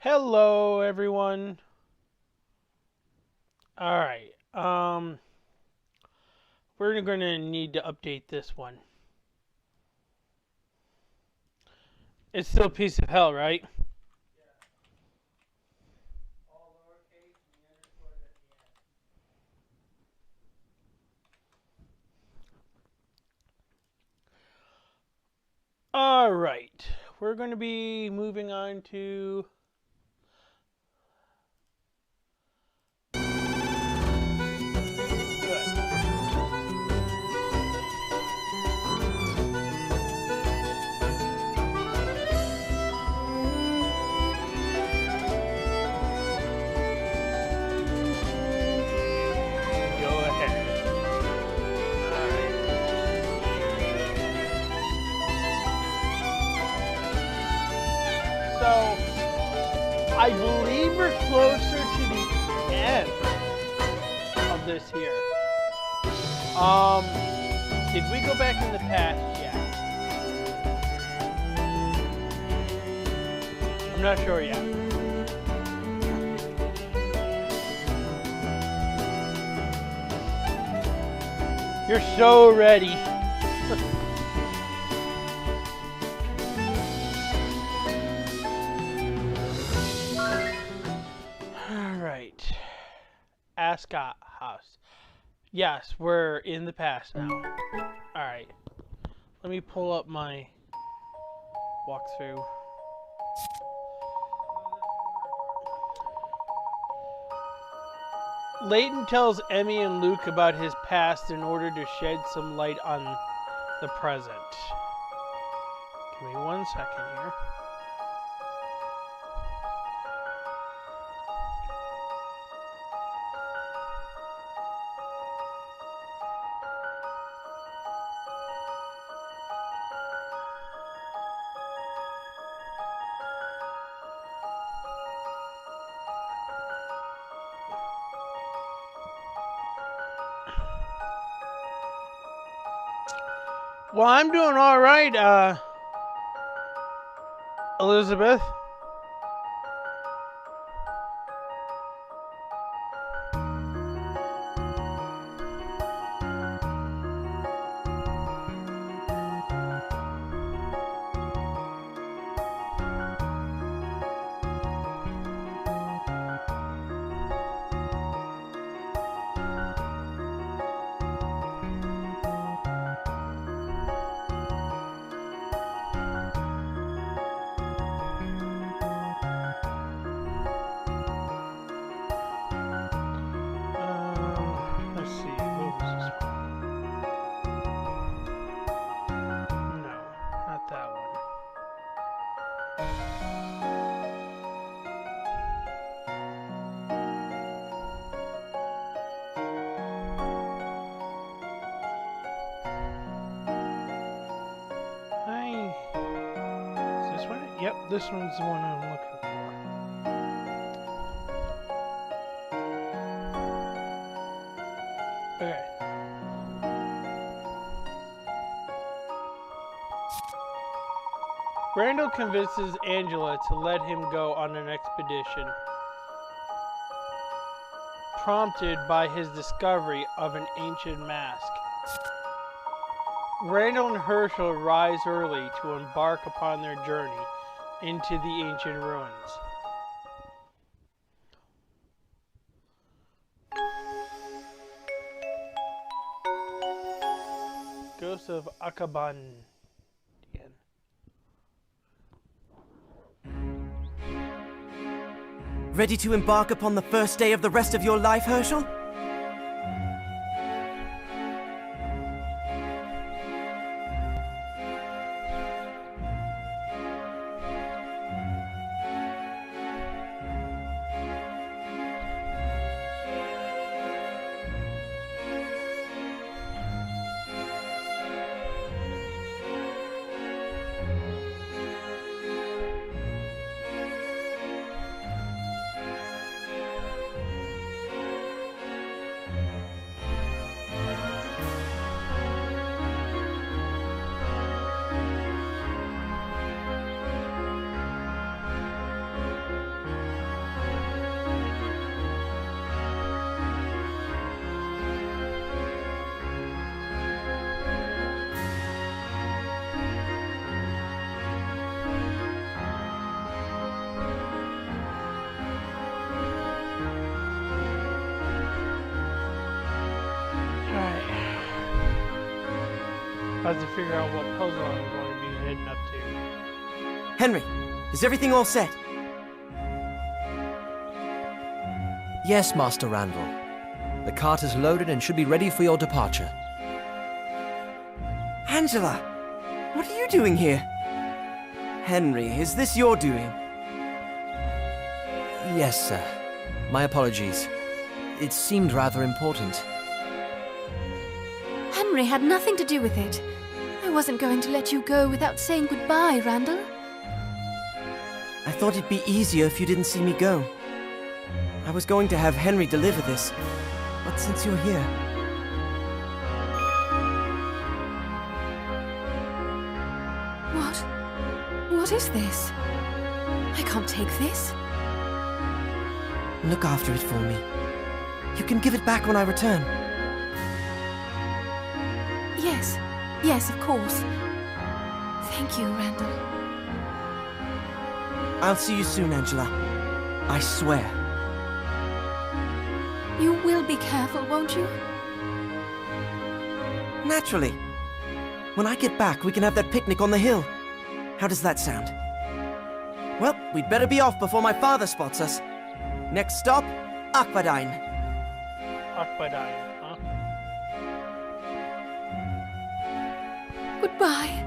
Hello, everyone. All right. We're going to need to update this one. It's still a piece of hell, right? All right. We're going to be moving on to go ahead. So, I believe we're closer to the end of this here. Did we go back in the past yet? I'm not sure yet. You're so ready. Alright. Ascot House. Yes, we're in the past now. Alright. Let me pull up my walkthrough. Layton tells Emmy and Luke about his past in order to shed some light on the present. Give me 1 second here. Well, I'm doing all right, Elizabeth. Let's see, what was this one? No, not that one. Is this one? Yep, this one's the one I'm looking for. Okay. Randall convinces Angela to let him go on an expedition, prompted by his discovery of an ancient mask. Randall and Herschel rise early to embark upon their journey into the ancient ruins. Ghost of Akaban. Ready to embark upon the first day of the rest of your life, Herschel? have to figure out what puzzle I'm going to be heading up to. Henry, is everything all set? Yes, Master Randall. The cart is loaded and should be ready for your departure. Angela, what are you doing here? Henry, is this your doing? Yes, sir. My apologies. It seemed rather important. Henry had nothing to do with it. I wasn't going to let you go without saying goodbye, Randall. I thought it'd be easier if you didn't see me go. I was going to have Henry deliver this, but since you're here... What is this? I can't take this. Look after it for me. You can give it back when I return. Yes, of course. Thank you, Randall. I'll see you soon, Angela. I swear. You will be careful, won't you? Naturally. When I get back, we can have that picnic on the hill. How does that sound? Well, we'd better be off before my father spots us. Next stop, Aquadine. Aquadine, huh? Goodbye.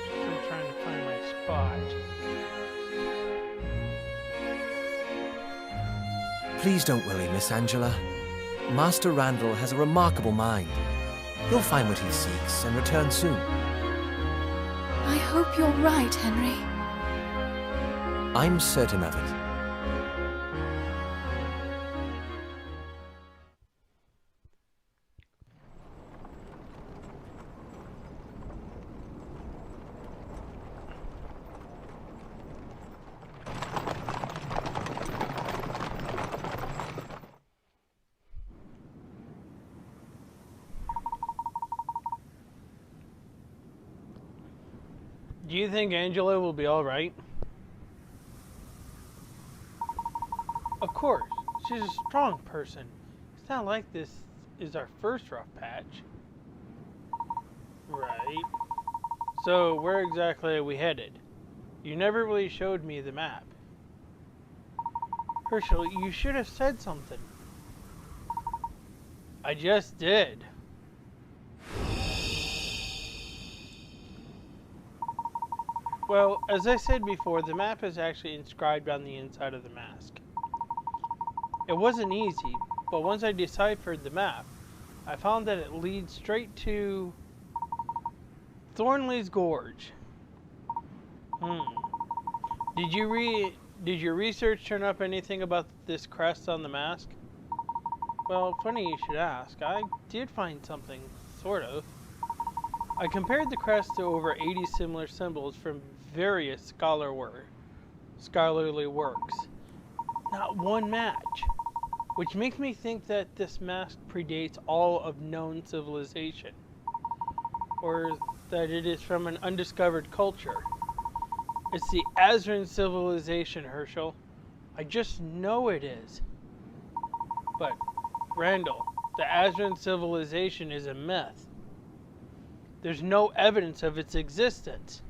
Still trying to find my spot. Please don't worry, Miss Angela. Master Randall has a remarkable mind. He'll find what he seeks and return soon. I hope you're right, Henry. I'm certain of it. Do you think Angela will be alright? Of course, she's a strong person. It's not like this is our first rough patch. Right. So, where exactly are we headed? You never really showed me the map. Herschel, you should have said something. I just did. Well, as I said before, the map is actually inscribed on the inside of the mask. It wasn't easy, but once I deciphered the map, I found that it leads straight to Thornley's Gorge. Did your research turn up anything about this crest on the mask? Well, funny you should ask. I did find something, sort of. I compared the crest to over 80 similar symbols from various scholarly works. Not one match, which makes me think that this mask predates all of known civilization, or that it is from an undiscovered culture. It's the Azran civilization, Herschel. I just know it is. But, Randall, the Azran civilization is a myth. There's no evidence of its existence.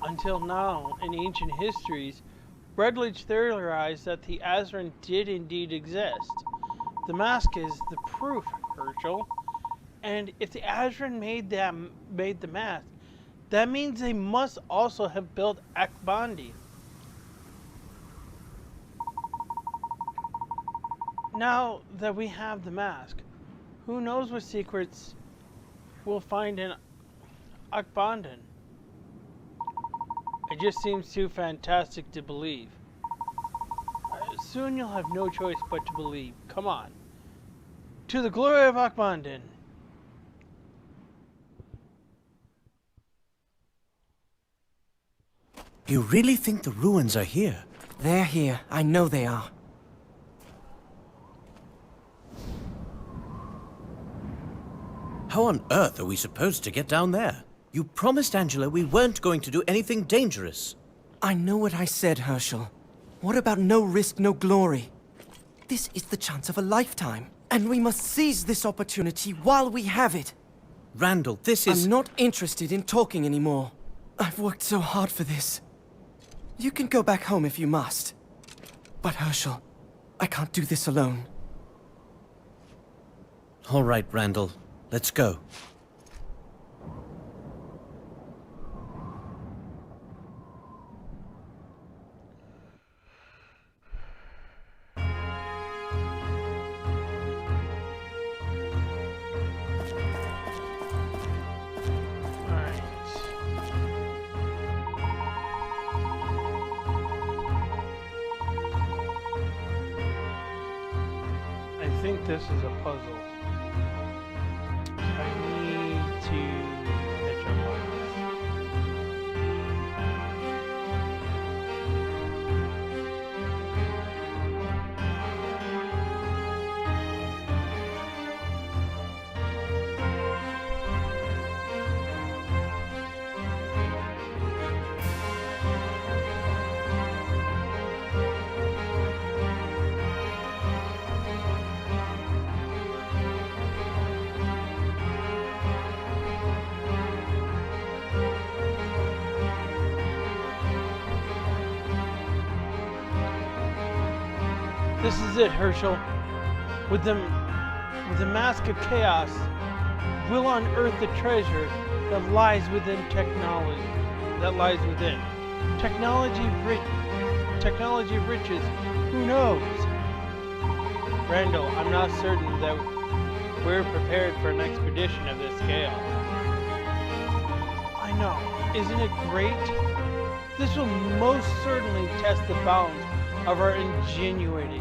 Until now, in ancient histories, Rutledge theorized that the Azran did indeed exist. The mask is the proof, Herschel. And if the Azran made the mask, that means they must also have built Akbandi. Now that we have the mask, who knows what secrets we'll find in Akbandon? It just seems too fantastic to believe. Soon you'll have no choice but to believe. Come on. To the glory of Akbandon. You really think the ruins are here? They're here. I know they are. How on earth are we supposed to get down there? You promised Angela we weren't going to do anything dangerous. I know what I said, Herschel. What about no risk, no glory? This is the chance of a lifetime, and we must seize this opportunity while we have it. Randall, this is... I'm not interested in talking anymore. I've worked so hard for this. You can go back home if you must. But Herschel, I can't do this alone. All right, Randall. Let's go. I think this is a puzzle. I need to catch up on This is it, Herschel. With the mask of chaos, we'll unearth the treasure that lies within technology. Technology of riches. Who knows? Randall, I'm not certain that we're prepared for an expedition of this scale. I know. Isn't it great? This will most certainly test the bounds of our ingenuity.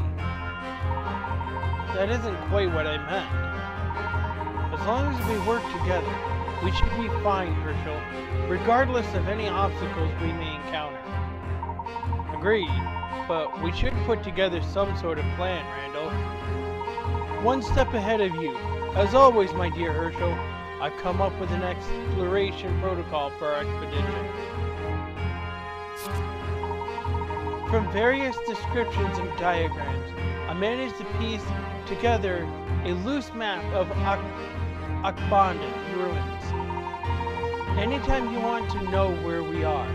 That isn't quite what I meant. As long as we work together, we should be fine, Herschel, regardless of any obstacles we may encounter. Agreed, but we should put together some sort of plan, Randall. One step ahead of you. As always, my dear Herschel, I've come up with an exploration protocol for our expedition. From various descriptions and diagrams, I managed to piece together a loose map of Acme ruins. Anytime you want to know where we are,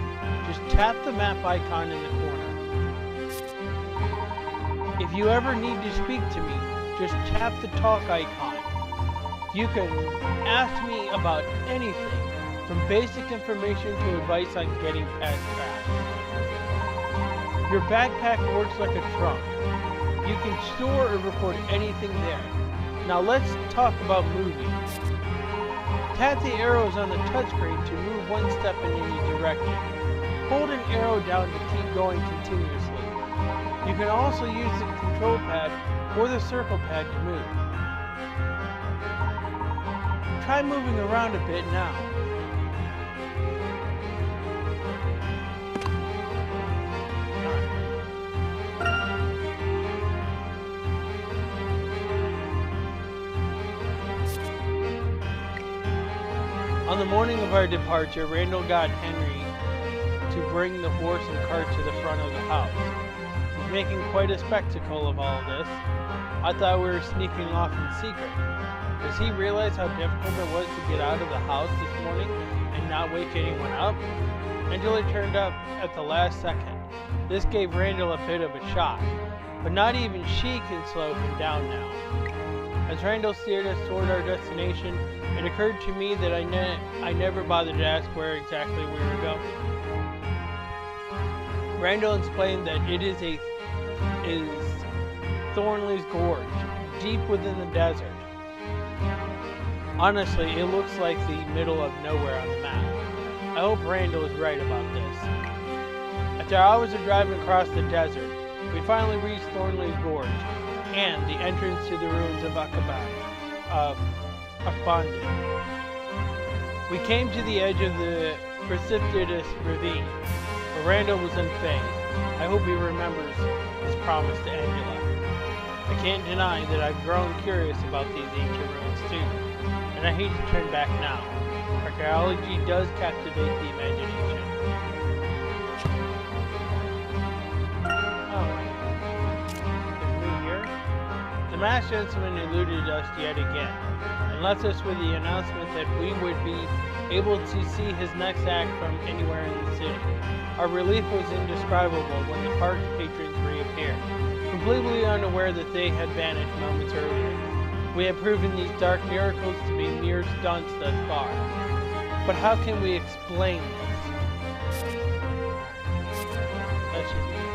just tap the map icon in the corner. If you ever need to speak to me, just tap the talk icon. You can ask me about anything, from basic information to advice on getting past traps. Your backpack works like a trunk. You can store or record anything there. Now let's talk about moving. Tap the arrows on the touchscreen to move one step in any direction. Hold an arrow down to keep going continuously. You can also use the control pad or the circle pad to move. Try moving around a bit now. On the morning of our departure, Randall got Henry to bring the horse and cart to the front of the house. He's making quite a spectacle of all this. I thought we were sneaking off in secret. Does he realize how difficult it was to get out of the house this morning and not wake anyone up? Angela turned up at the last second. This gave Randall a bit of a shock, but not even she can slow him down now. As Randall steered us toward our destination, it occurred to me that I never bothered to ask where exactly we were going. Randall explained that it is Thornley's Gorge, deep within the desert. Honestly, it looks like the middle of nowhere on the map. I hope Randall is right about this. After hours of driving across the desert, we finally reached Thornley's Gorge and the entrance to the ruins of Akaband. We came to the edge of the precipitous ravine, but Randall was unfazed. I hope he remembers his promise to Angela. I can't deny that I've grown curious about these ancient ruins too, and I hate to turn back now. Archaeology does captivate the imagination. masked gentleman eluded us yet again, and left us with the announcement that we would be able to see his next act from anywhere in the city. Our relief was indescribable when the park's patrons reappeared, completely unaware that they had vanished moments earlier. We have proven these dark miracles to be mere stunts thus far. But how can we explain this? That should be it.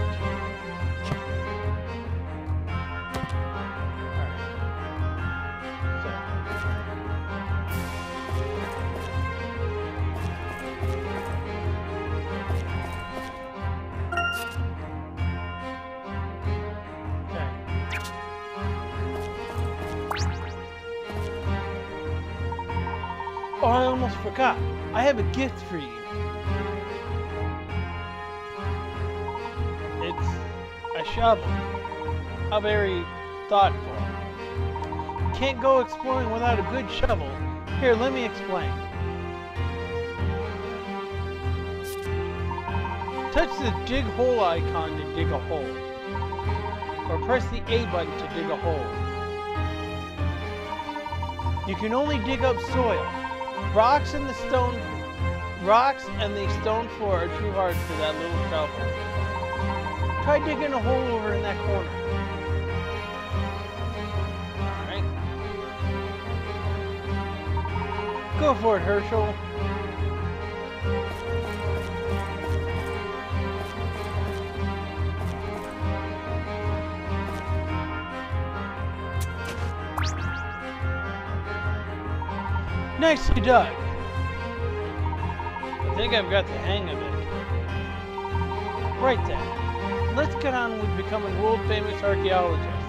Oh, I almost forgot. I have a gift for you. It's a shovel. How very thoughtful. Can't go exploring without a good shovel. Here, let me explain. Touch the dig hole icon to dig a hole. Or press the A button to dig a hole. You can only dig up soil. Rocks and the stone floor are too hard for that little shovel. Try digging a hole over in that corner. Alright. Go for it, Herschel. Nicely done. I think I've got the hang of it. Right then, let's get on with becoming world-famous archaeologists.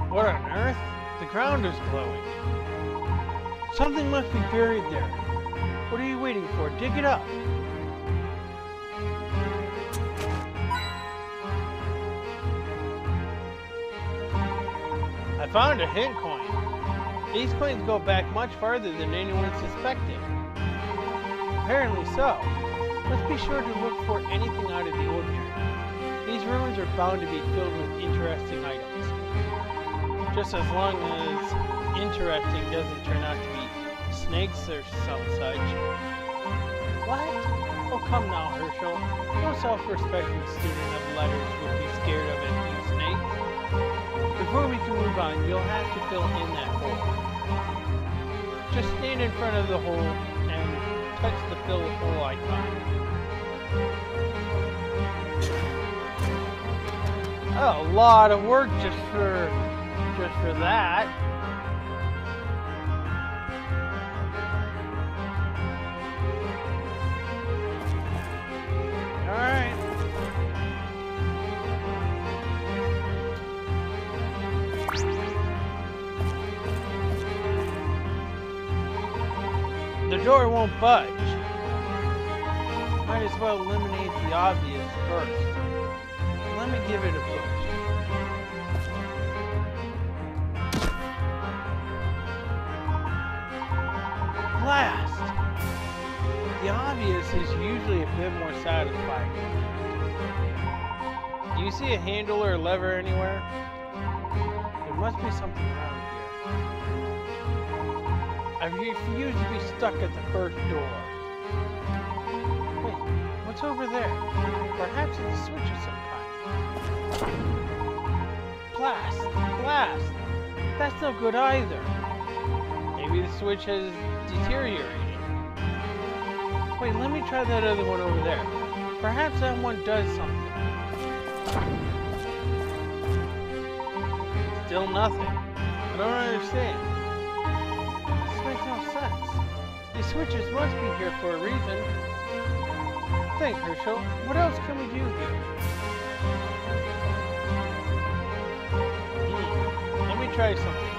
What on earth? The ground is glowing. Something must be buried there. What are you waiting for? Dig it up. I found a hint coin. These coins go back much farther than anyone suspected. Apparently so. Let's be sure to look for anything out of the ordinary. These ruins are bound to be filled with interesting items. Just as long as interesting doesn't turn out to be snakes or some such. What? Oh, come now, Herschel. No self-respecting student of letters would be scared of a few snakes. Before we can move on, you'll have to fill in that hole. Just stand in front of the hole and touch the fill hole icon. Oh, a lot of work just for that. All right. The door won't budge. Might as well eliminate the obvious first. Let me give it a push. Blast! The obvious is usually a bit more satisfying. Do you see a handle or a lever anywhere? There must be something around here. I refuse to be stuck at the first door. Wait, what's over there? Perhaps it's a switch of some kind. Blast! Blast! That's no good either. Maybe the switch has deteriorated. Wait, let me try that other one over there. Perhaps that one does something. Still nothing. I don't understand. This makes no sense. These switches must be here for a reason. Think, Herschel. What else can we do here? Let me try something here.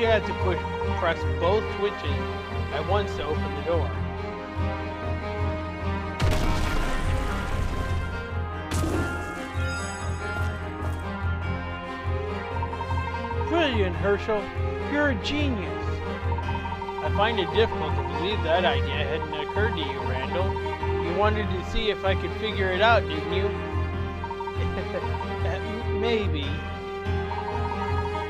you have to press both switches at once to open the door. Brilliant, Herschel. You're a genius. I find it difficult to believe that idea hadn't occurred to you, Randall. You wanted to see if I could figure it out, didn't you? Maybe.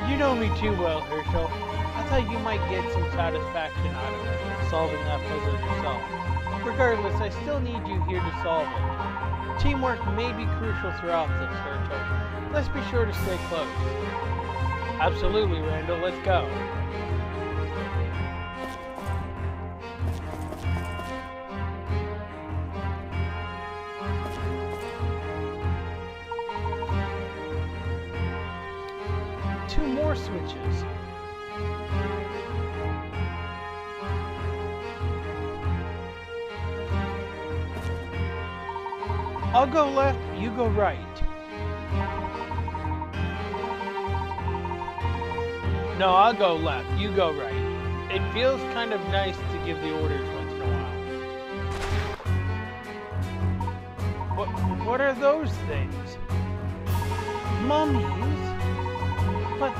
You know me too well, Herschel. I thought you might get some satisfaction out of solving that puzzle yourself. Regardless, I still need you here to solve it. Teamwork may be crucial throughout this, Herschel. Let's be sure to stay close. Absolutely, Randall. Let's go. Two more switches. I'll go left, you go right. No, I'll go left, you go right. It feels kind of nice to give the orders once in a while. What are those things? Mummies? But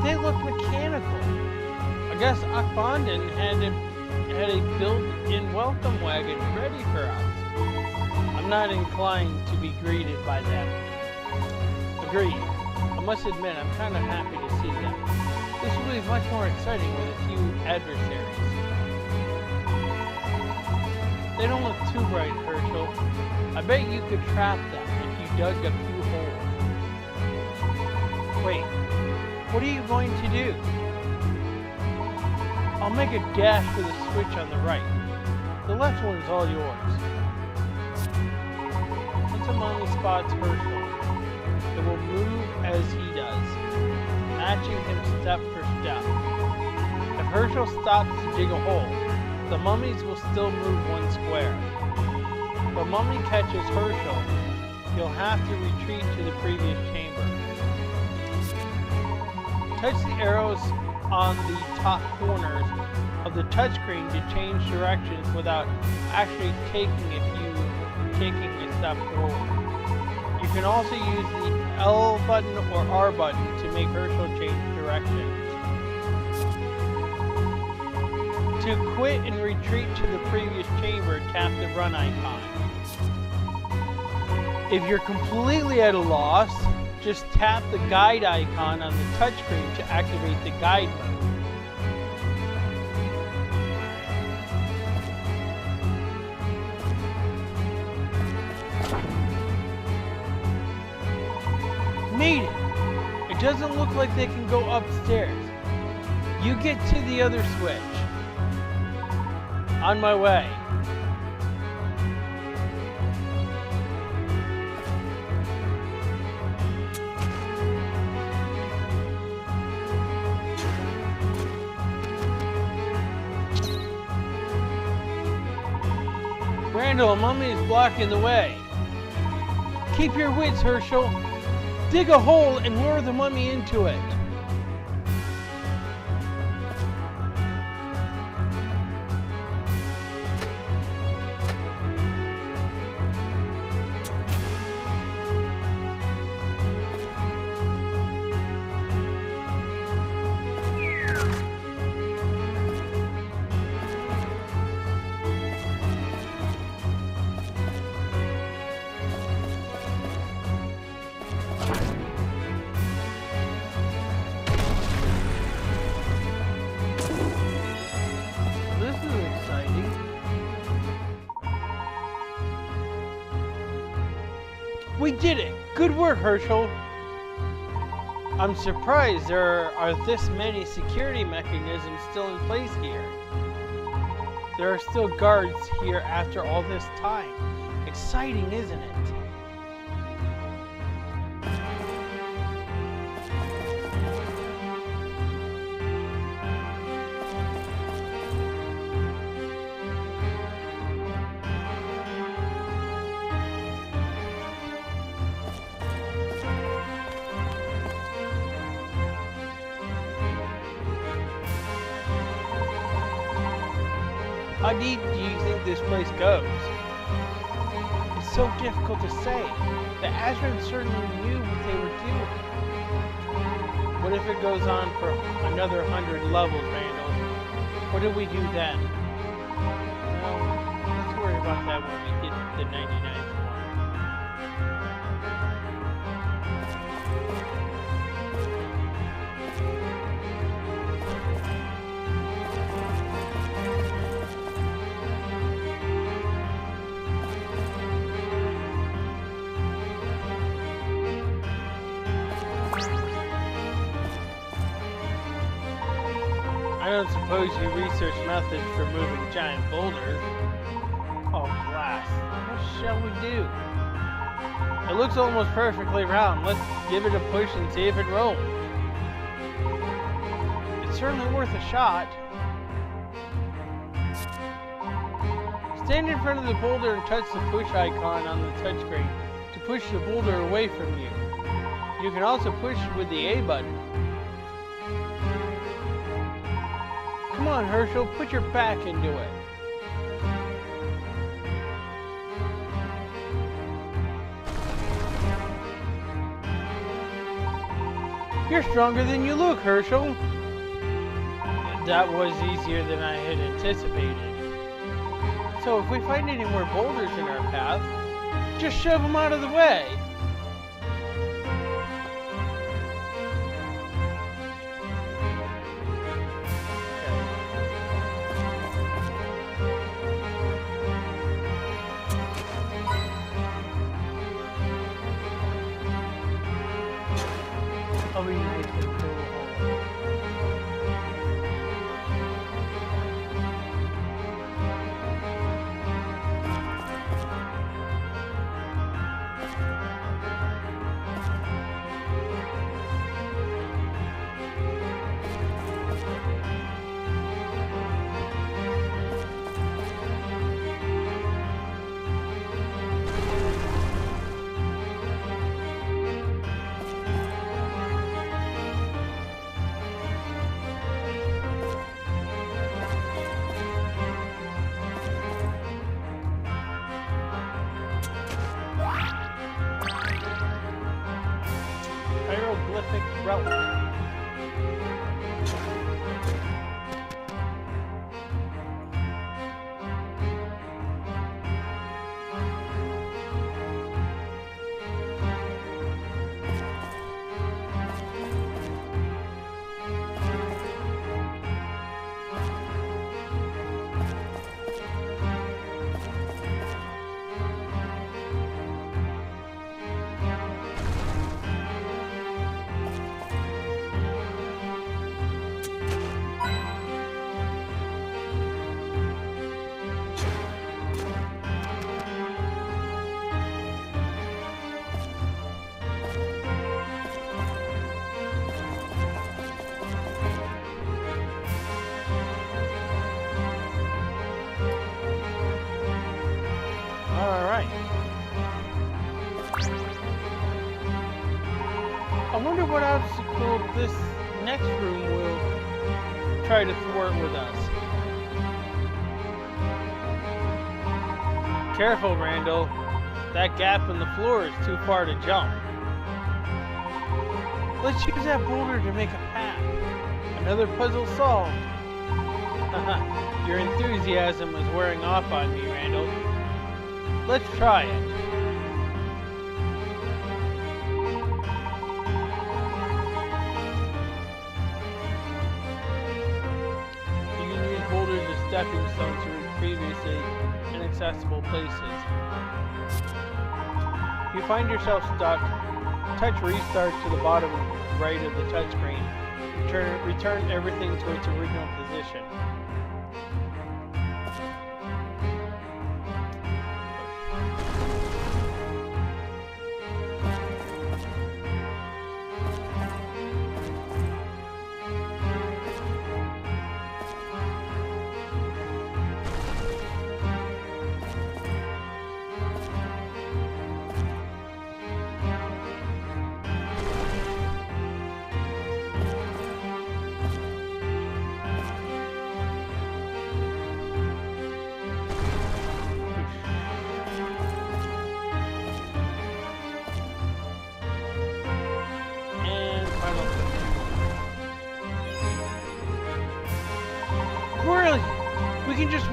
they look mechanical. I guess Akbandon had a built-in welcome wagon ready for us. I'm not inclined to be greeted by them. Agreed. I must admit, I'm kind of happy to see them. This will be much more exciting with a few adversaries. They don't look too bright, Herschel. I bet you could trap them if you dug a few holes. Wait, what are you going to do? I'll make a dash for the switch on the right. The left one is all yours. Once a mummy spots Herschel, it will move as he does, matching him step for step. If Herschel stops to dig a hole, the mummies will still move one square. If a mummy catches Herschel, he'll have to retreat to the previous chamber. Touch the arrows on the top corners of the touchscreen to change directions without actually taking a step forward. You can also use the L button or R button to make Herschel change directions. To quit and retreat to the previous chamber, tap the run icon. If you're completely at a loss, just tap the guide icon on the touchscreen to activate the guide mode. Made it! It doesn't look like they can go upstairs. You get to the other switch. On my way. Randall, a mummy is blocking the way. Keep your wits, Herschel. Dig a hole and lure the mummy into it. We did it! Good work, Herschel! I'm surprised there are this many security mechanisms still in place here. There are still guards here after all this time. Exciting, isn't it? How deep do you think this place goes? It's so difficult to say. The Azrans certainly knew what they were doing. What if it goes on for another 100 levels, Randall? What do we do then? Well, let's worry about that when we hit the 99th one. I don't suppose you research methods for moving giant boulders. Oh, blast. What shall we do? It looks almost perfectly round. Let's give it a push and see if it rolls. It's certainly worth a shot. Stand in front of the boulder and touch the push icon on the touchscreen to push the boulder away from you. You can also push with the A button. Come on, Herschel, put your back into it. You're stronger than you look, Herschel. That was easier than I had anticipated. So if we find any more boulders in our path, just shove them out of the way. I'll be nice and cool. Hieroglyphic relic. I wonder what obstacle this next room will try to thwart with us. Careful, Randall. That gap in the floor is too far to jump. Let's use that boulder to make a path. Another puzzle solved. Your enthusiasm is wearing off on me, Randall. Let's try it. Stepping stones to reach previously inaccessible places. If you find yourself stuck, touch restart to the bottom right of the touchscreen. Return everything to its original position.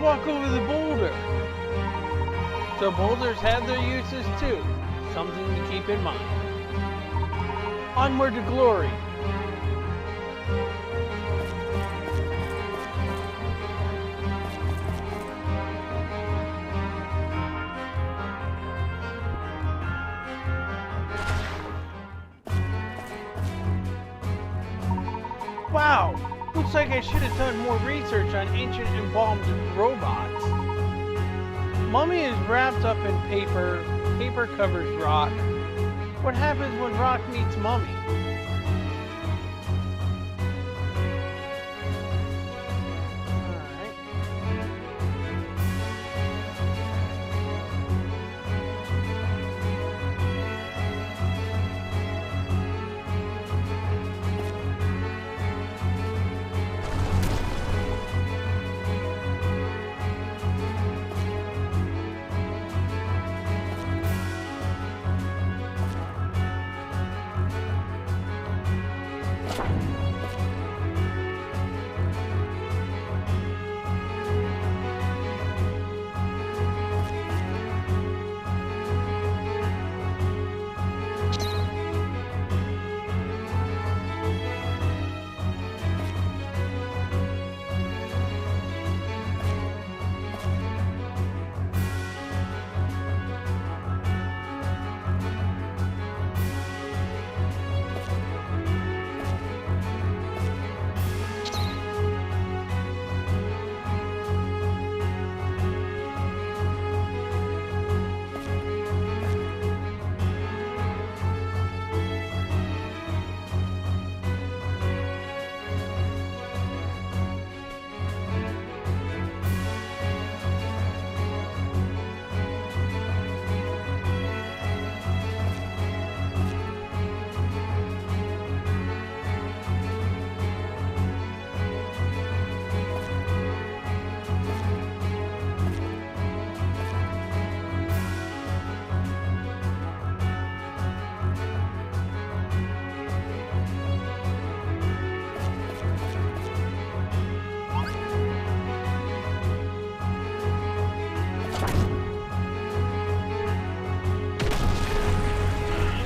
walk over the boulder. So boulders have their uses too. Something to keep in mind. Onward to glory. Wow, looks like I should have done more research on ancient embalmed robots. Mummy is wrapped up in paper. Paper covers rock. What happens when rock meets mummy? Alright.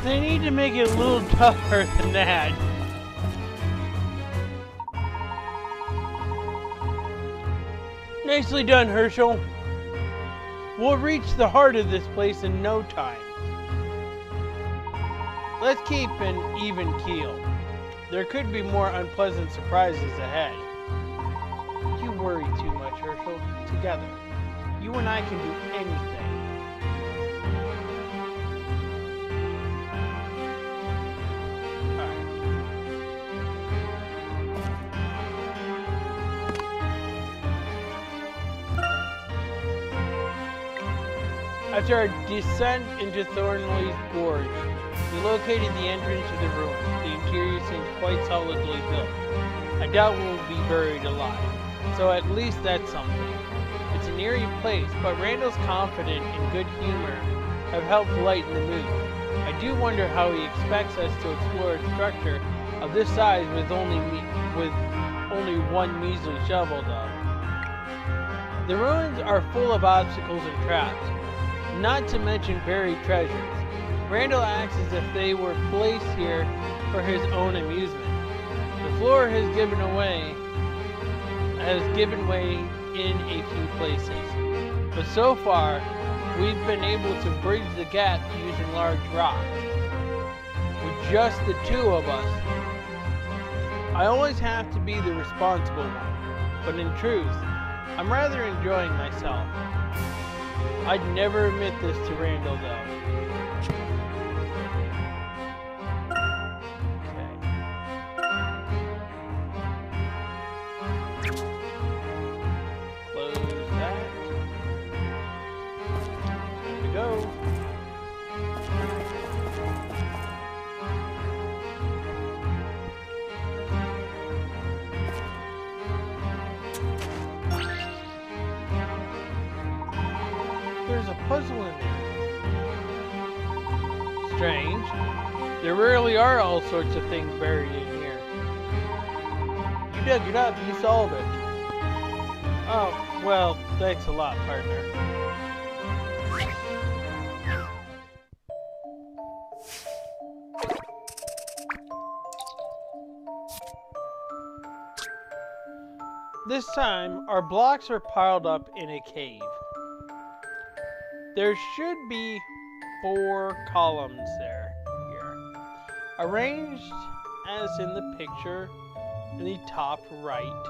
They need to make it a little tougher than that. Nicely done, Herschel. We'll reach the heart of this place in no time. Let's keep an even keel. There could be more unpleasant surprises ahead. You worry too much, Herschel. Together, you and I can do anything. After our descent into Thornley's Gorge, we located the entrance to the ruins. The interior seems quite solidly built. I doubt we'll be buried alive, so at least that's something. It's an eerie place, but Randall's confidence and good humor have helped lighten the mood. I do wonder how he expects us to explore a structure of this size with only one measly shovel, though. The ruins are full of obstacles and traps, not to mention buried treasures. Randall acts as if they were placed here for his own amusement. The floor has given way in a few places, but so far we've been able to bridge the gap using large rocks. With just the two of us, I always have to be the responsible one, but in truth, I'm rather enjoying myself. I'd never admit this to Randall, though. Okay. Close that. There we go. There's a puzzle in there. Strange. There rarely are all sorts of things buried in here. You dug it up, you solved it. Oh, Well, thanks a lot, partner. This time, our blocks are piled up in a cave. There should be 4 columns here, arranged as in the picture in the top right,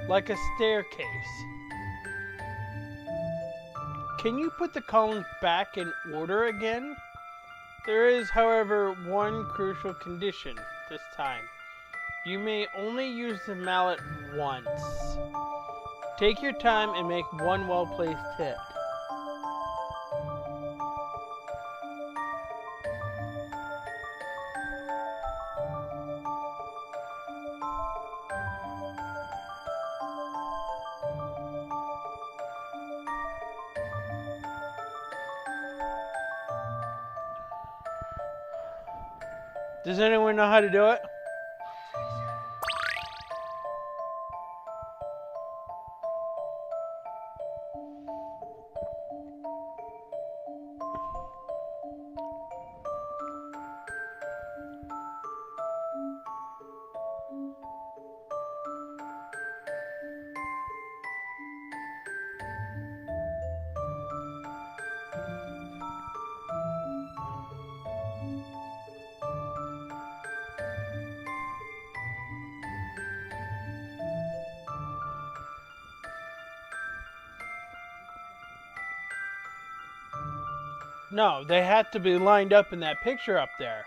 like a staircase. Can you put the columns back in order again? There is, however, one crucial condition this time. You may only use the mallet once. Take your time and make one well-placed hit. Does anyone know how to do it? No, they have to be lined up in that picture up there.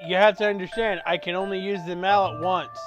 You have to understand, I can only use the mallet once.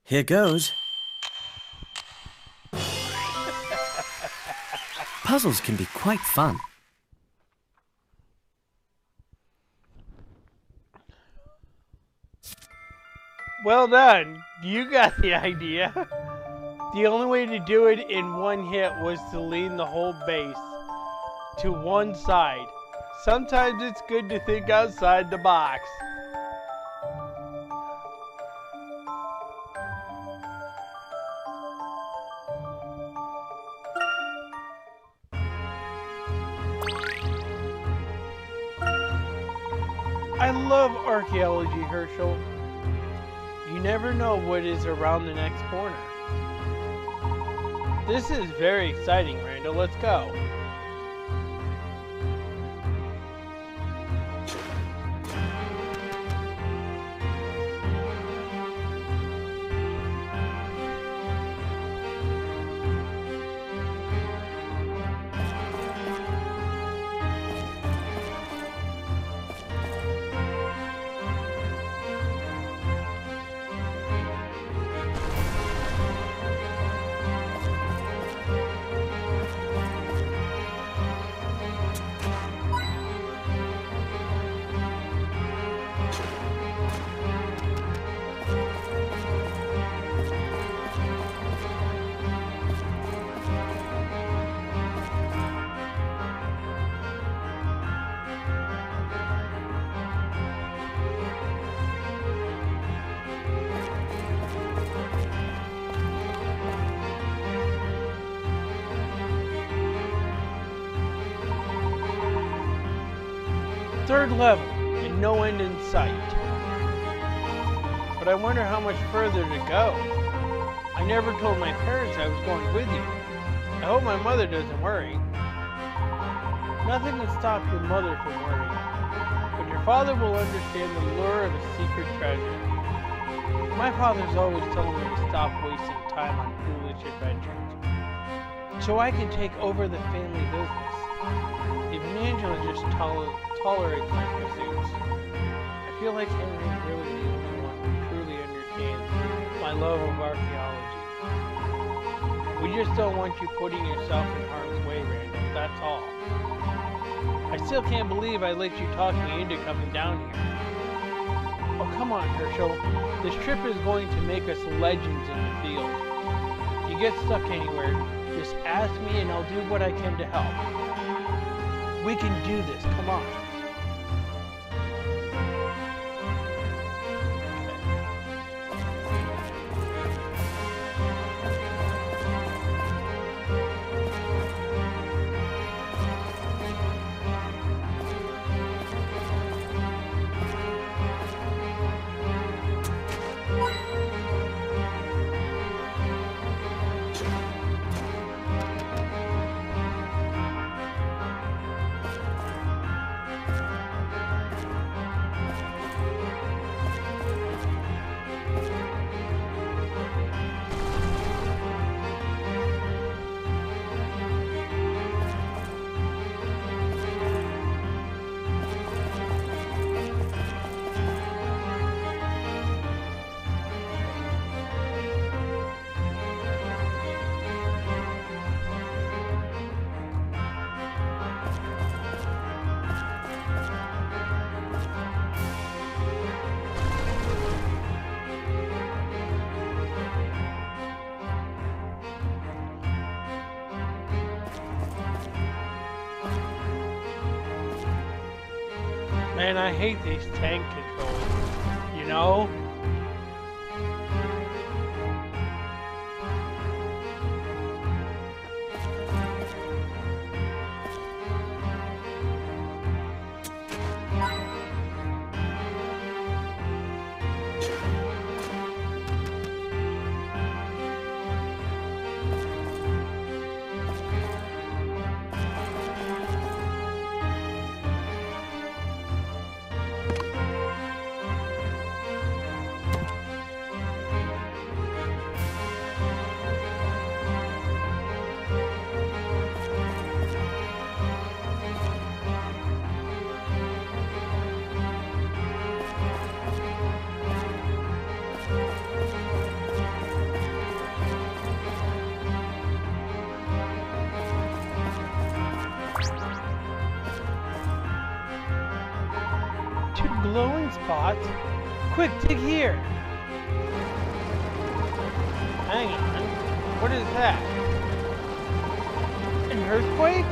Here goes. Puzzles can be quite fun. Well done. You got the idea. The only way to do it in one hit was to lean the whole base to one side. Sometimes it's good to think outside the box. I love archaeology, Herschel. You never know what is around the next corner. This is very exciting, Randall. Let's go. Third level, and no end in sight. But but I wonder how much further to go. I never told my parents I was going with you. I hope my mother doesn't worry. Nothing can stop your mother from worrying, but your father will understand the lure of a secret treasure. My father's always telling me to stop wasting time on foolish adventures, so I can take over the family business. Even Angela just tolerates my pursuits. I feel like Henry's really the only one who truly understands my love of archaeology. We just don't want you putting yourself in harm's way, Randall, that's all. I still can't believe I let you talk me into coming down here. Oh, come on, Herschel. This trip is going to make us legends in the field. If you get stuck anywhere, just ask me and I'll do what I can to help. We can do this, come on. Man, I hate these tank controls, you know? Glowing spots? Quick, dig here! Hang on. What is that? An earthquake?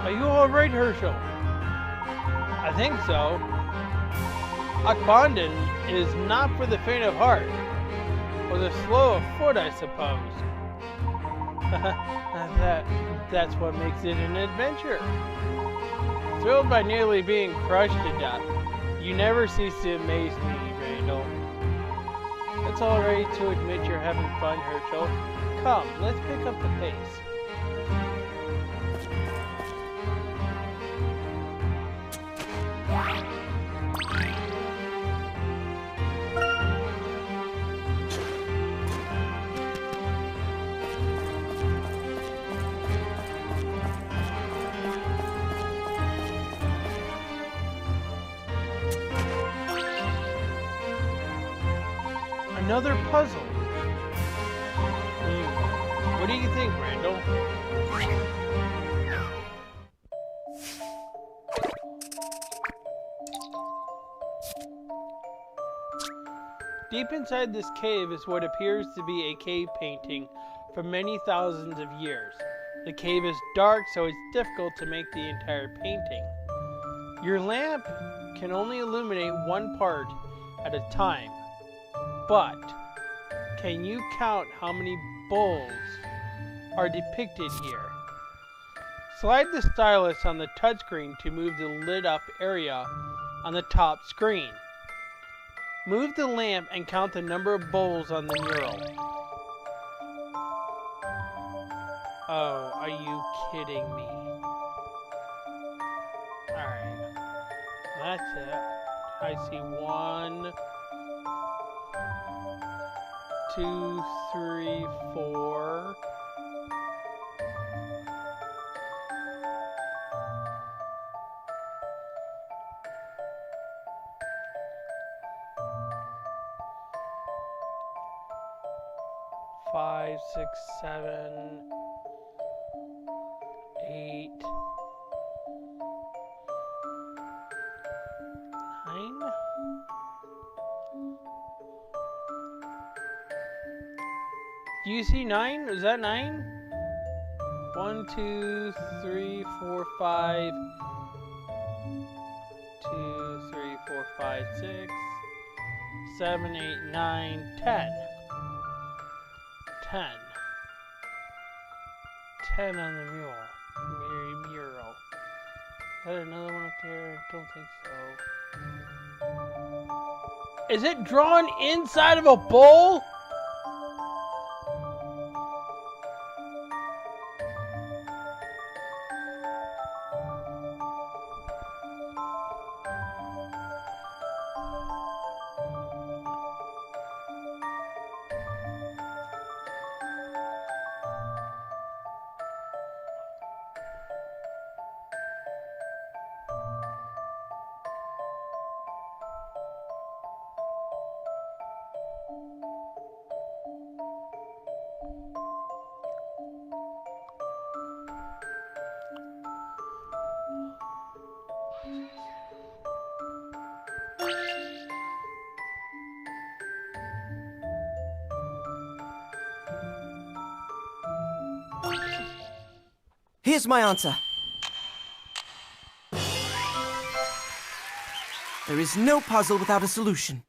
Are you alright, Herschel? I think so. Akbandon is not for the faint of heart, or the slow of foot, I suppose. That's what makes it an adventure. Thrilled by nearly being crushed to death, you never cease to amaze me, Randall. It's all right to admit you're having fun, Herschel. Come, let's pick up the pace. Another puzzle. What do you think, Randall? Deep inside this cave is what appears to be a cave painting from many thousands of years. The cave is dark, so it's difficult to make the entire painting. Your lamp can only illuminate one part at a time. but can you count how many bulls are depicted here? Slide the stylus on the touchscreen to move the lit up area on the top screen. Move the lamp and count the number of bulls on the mural. Oh, are you kidding me? Alright. That's it. I see 1, 2, 3, 4. Five, 6, 7, 8, 9. Do you see 9? Is that 9? 1, 2, 3, 4, 5. 2, 3, 4, 5, 6, 7, 8, 9, 10. 10. 10 on the mural. Is that another one up there? I don't think so. Is it drawn inside of a bowl? Here's my answer. There is no puzzle without a solution.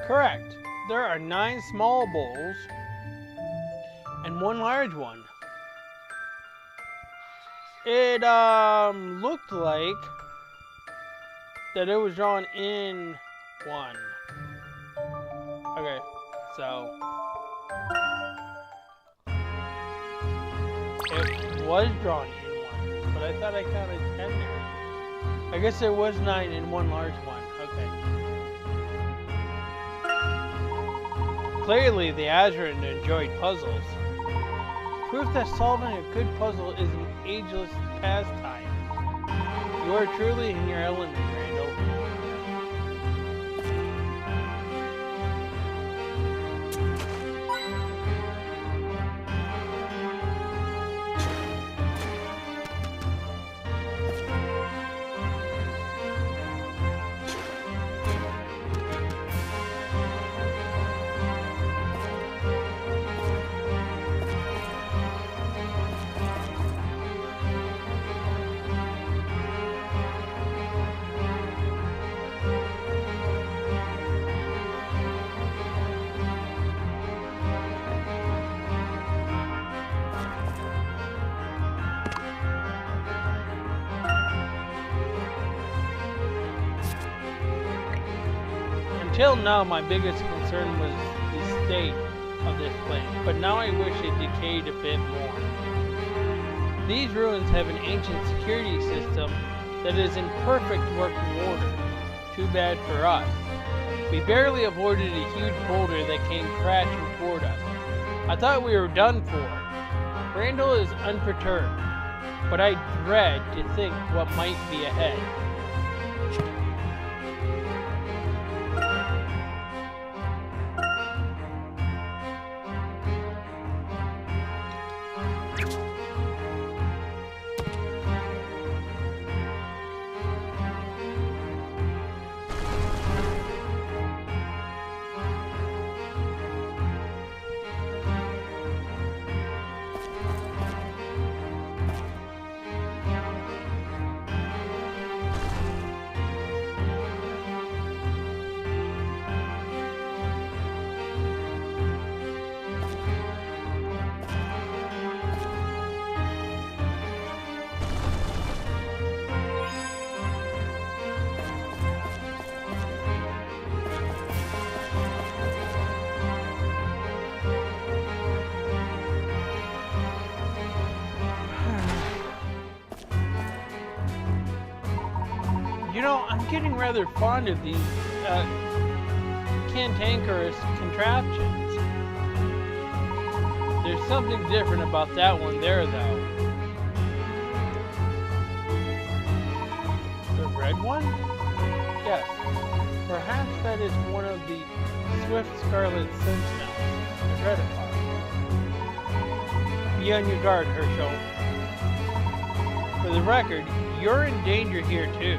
Correct. There are 9 small bowls and 1 large one. It looked like that it was drawn in one. Okay, so it was drawn in one, but I thought I counted 10 there. I guess there was 9 and 1 large one. Okay. Clearly, the Azran enjoyed puzzles. Proof that solving a good puzzle is an ageless pastime. You are truly in your element, Randall. Until now, my biggest concern was the state of this place, but now I wish it decayed a bit more. These ruins have an ancient security system that is in perfect working order. Too bad for us. We barely avoided a huge boulder that came crashing toward us. I thought we were done for. Randall is unperturbed, but I dread to think what might be ahead. getting rather fond of these cantankerous contraptions. There's something different about that one there, though. The red one? Yes. Perhaps that is one of the swift scarlet sentinels. I read about it. Be on your guard, Herschel. For the record, you're in danger here, too.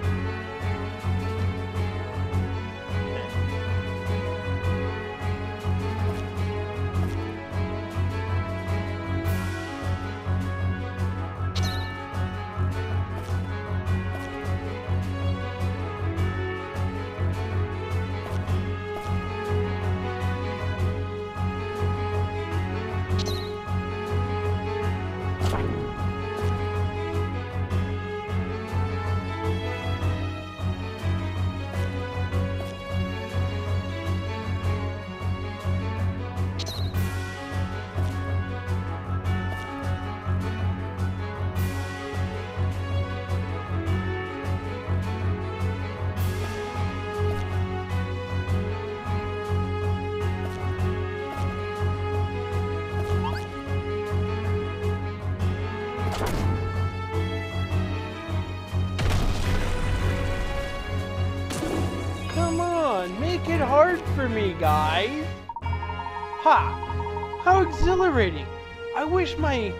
Make it hard for me, guys. Ha! How exhilarating. I wish my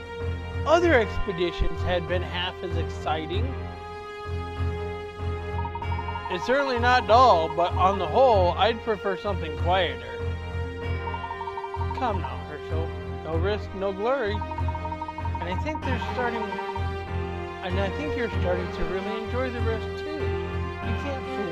other expeditions had been half as exciting. It's certainly not dull, but on the whole, I'd prefer something quieter. Come now, Herschel. No risk, no glory. And I think you're starting to really enjoy the risk too. You can't fool me.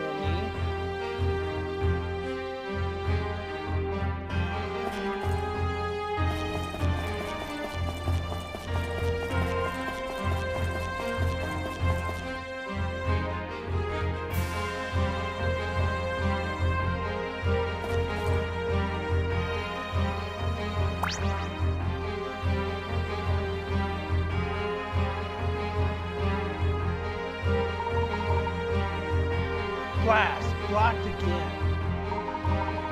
Blocked again.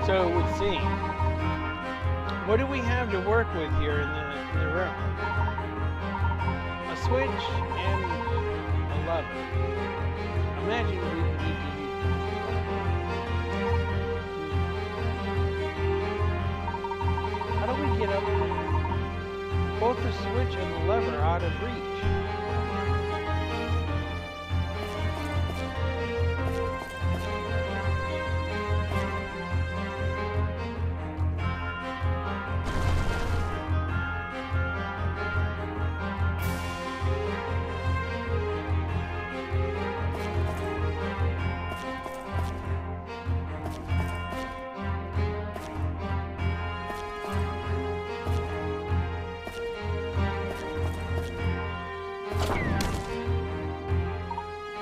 So it would seem. What do we have to work with here in the room? A switch and a lever. Imagine we need to use this. How do we get up there? Both the switch and the lever are out of reach.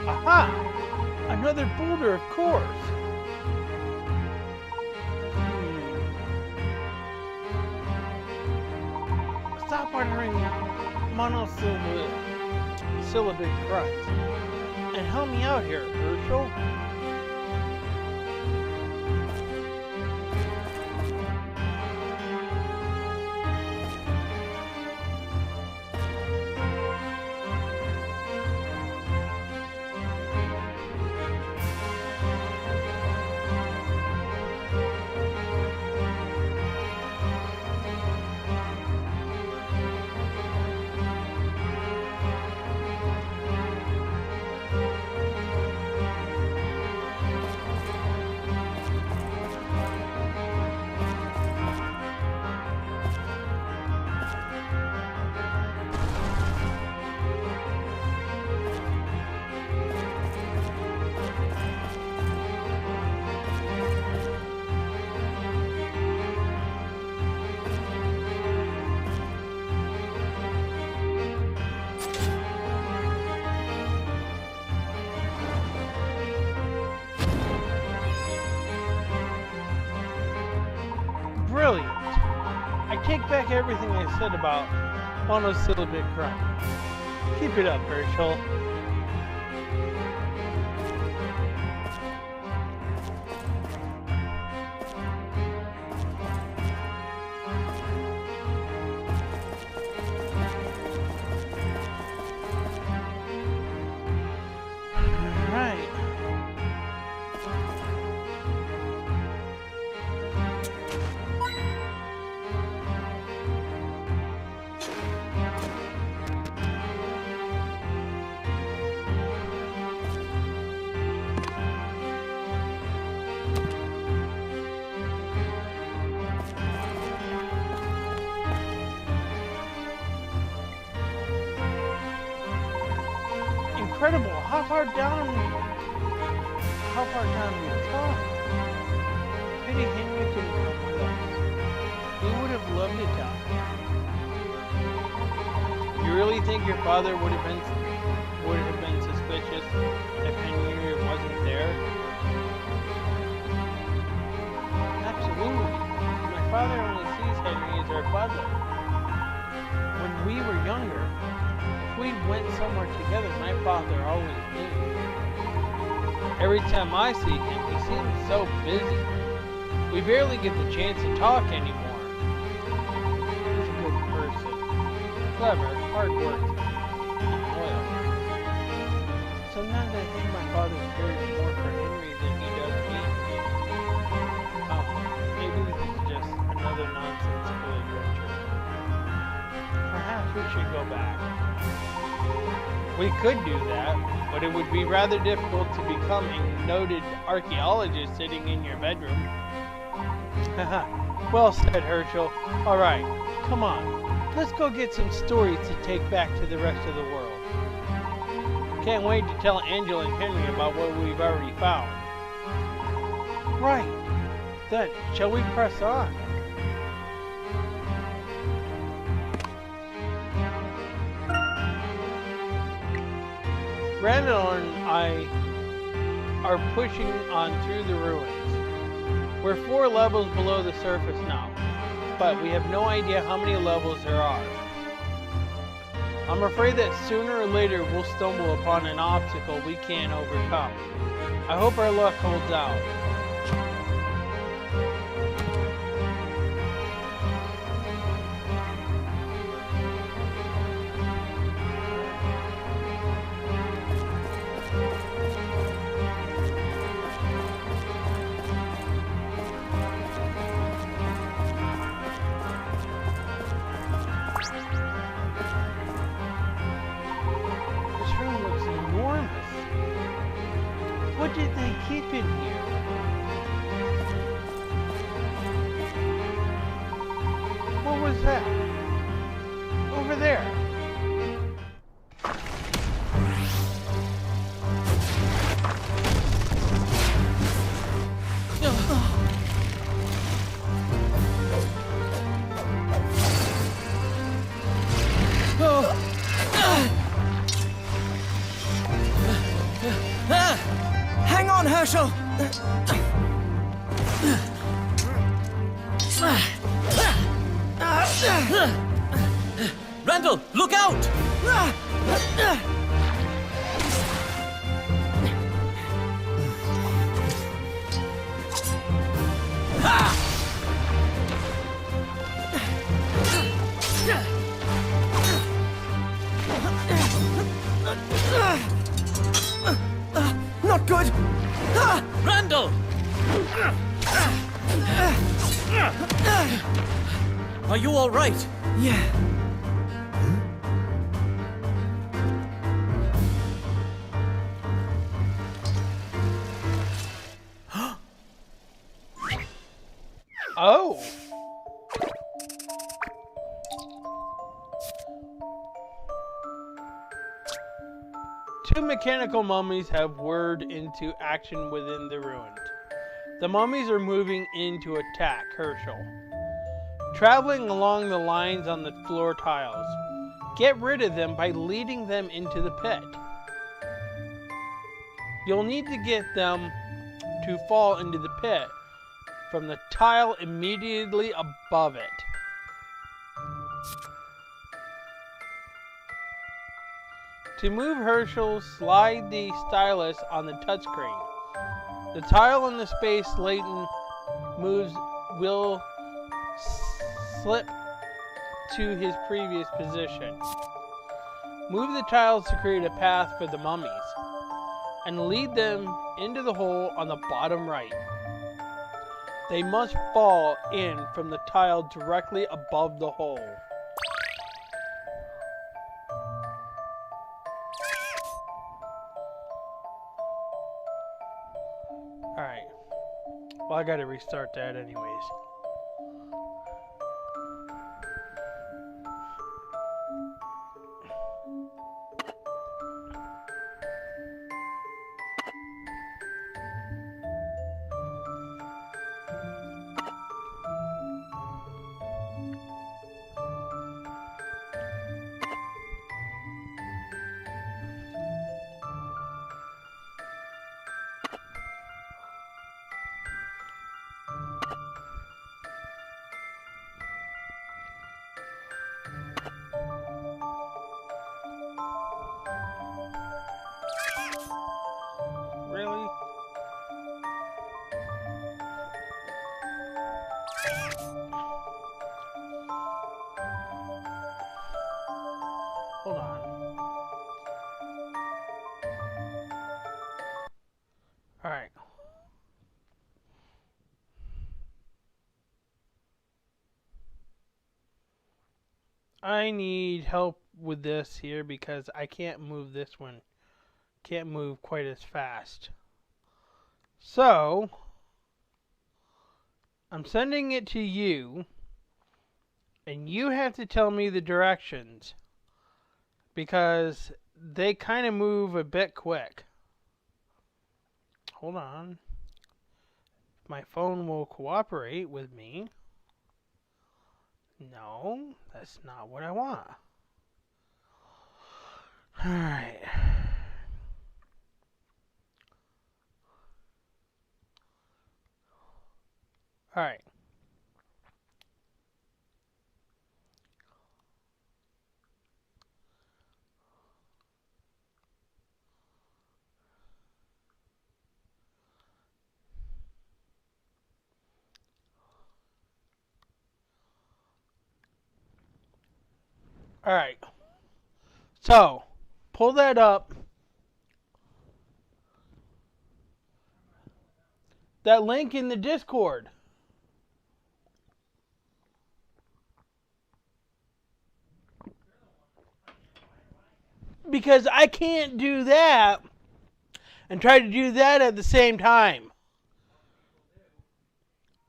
Aha! Another boulder, of course. Stop uttering monosyllabic cries and help me out here, Herschel. Brilliant. I take back everything I said about monosyllabic crime. Keep it up, Herschel. incredible how far down we've come. Pity Henry couldn't come with us. He would have loved it down here. You really think your father would have been suspicious if Henry wasn't there? Absolutely. My father only sees Henry as our butler. When we were younger, if we went somewhere together, my father always knew. Every time I see him, he seems so busy. We barely get the chance to talk anymore. He's a good person. Clever, hard-working, and loyal. Sometimes I think my father cares more for Henry than he does me. Oh, maybe this is just another nonsensical adventure. Perhaps we should go back. We could do that, but it would be rather difficult to become a noted archaeologist sitting in your bedroom. Well said, Herschel. Alright, come on. Let's go get some stories to take back to the rest of the world. Can't wait to tell Angela and Henry about what we've already found. Right. Then, shall we press on? Randall and I are pushing on through the ruins. We're 4 levels below the surface now, but we have no idea how many levels there are. I'm afraid that sooner or later we'll stumble upon an obstacle we can't overcome. I hope our luck holds out. What did they keep in here? What was that? Over there. Hang on, Herschel! Randall, look out! Not good! Randall! Are you all right? Yeah. Oh! Two mechanical mummies have whirred into action within the ruin. The mummies are moving in to attack Herschel, traveling along the lines on the floor tiles. Get rid of them by leading them into the pit. You'll need to get them to fall into the pit from the tile immediately above it. To move Herschel, slide the stylus on the touchscreen. The tile in the space Layton moves will slip to his previous position. Move the tiles to create a path for the mummies, and lead them into the hole on the bottom right. They must fall in from the tile directly above the hole. Alright. Well, I gotta restart that anyways. Hold on. Alright. I need help with this here because I can't move this one. Can't move quite as fast. So, I'm sending it to you, and you have to tell me the directions because they kind of move a bit quick. Hold on. My phone will cooperate with me. No, that's not what I want. Alright. Alright. Alright. So, pull that up. That link in the Discord. Because I can't do that and try to do that at the same time.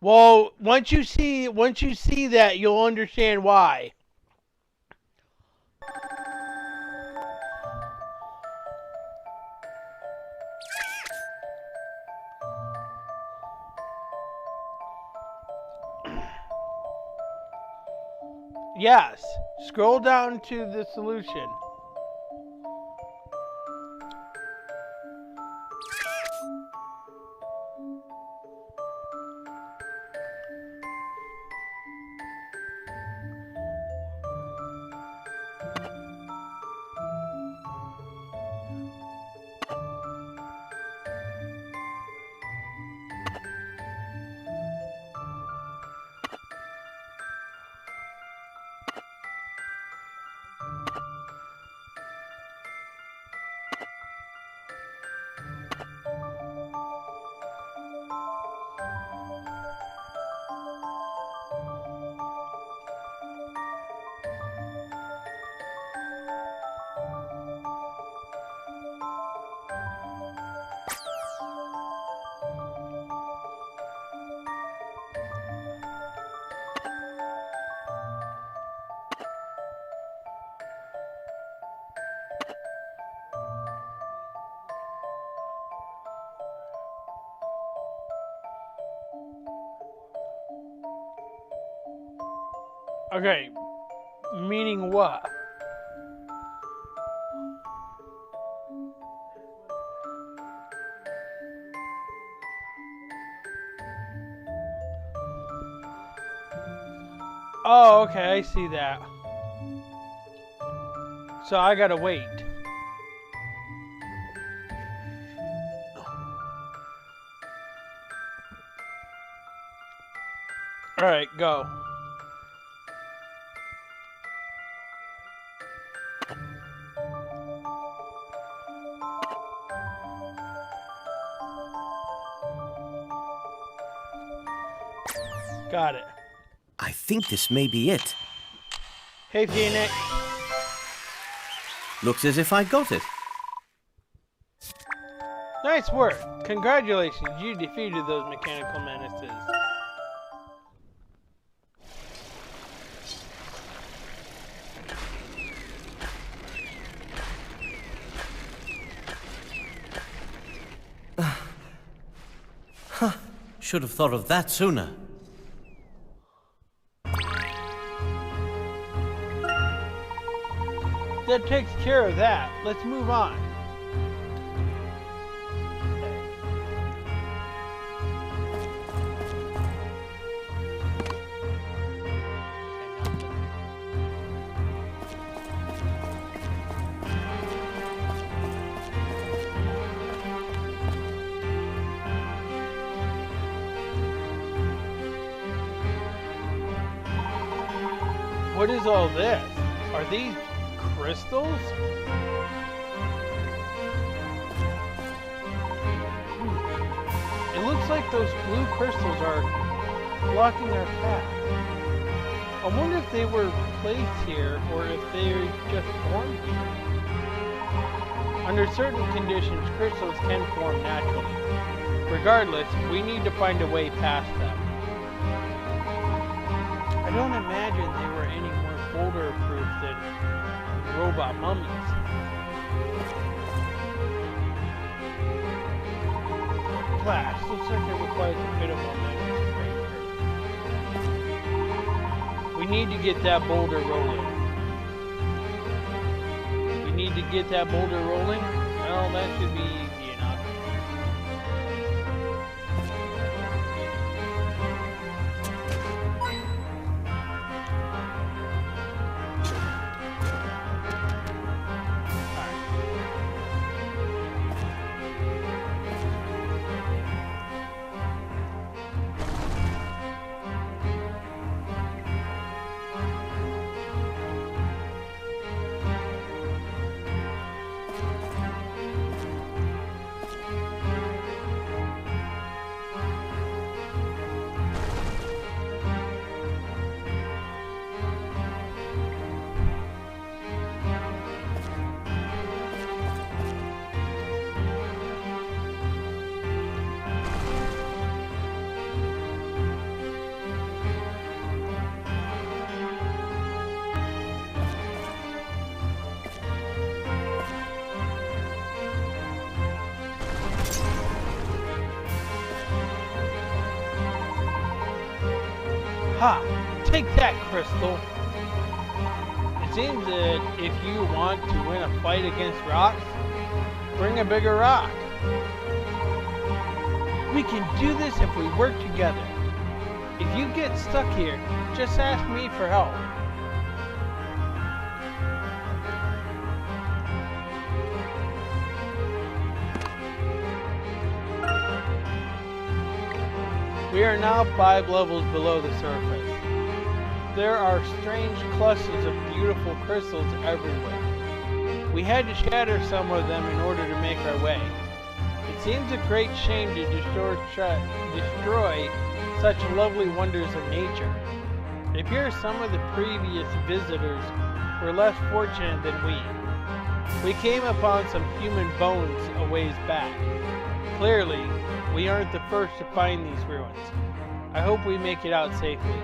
Well, once you see that, you'll understand why. Yes, scroll down to the solution. Okay, meaning what? Oh, okay, I see that. So I gotta wait. Alright, go. Got it. I think this may be it. Hey, Phoenix. Looks as if I got it. Nice work. Congratulations, you defeated those mechanical menaces. Should have thought of that sooner. That takes care of that. Let's move on. What is all this? Are these crystals? It looks like those blue crystals are blocking our path. I wonder if they were placed here or if they just formed here. Under certain conditions, crystals can form naturally. Regardless, we need to find a way past them. I don't imagine they were any more boulder-proof than robot mummies. Flash, looks like it requires a bit of momentum to break through. We need to get that boulder rolling. We need to get that boulder rolling? Well, that should be easy enough. Ha! Take that, Crystal! It seems that if you want to win a fight against rocks, bring a bigger rock. We can do this if we work together. If you get stuck here, just ask me for help. We are now 5 levels below the surface. There are strange clusters of beautiful crystals everywhere. We had to shatter some of them in order to make our way. It seems a great shame to destroy such lovely wonders of nature. It appears some of the previous visitors were less fortunate than we. We came upon some human bones a ways back. Clearly, we aren't the first to find these ruins. I hope we make it out safely.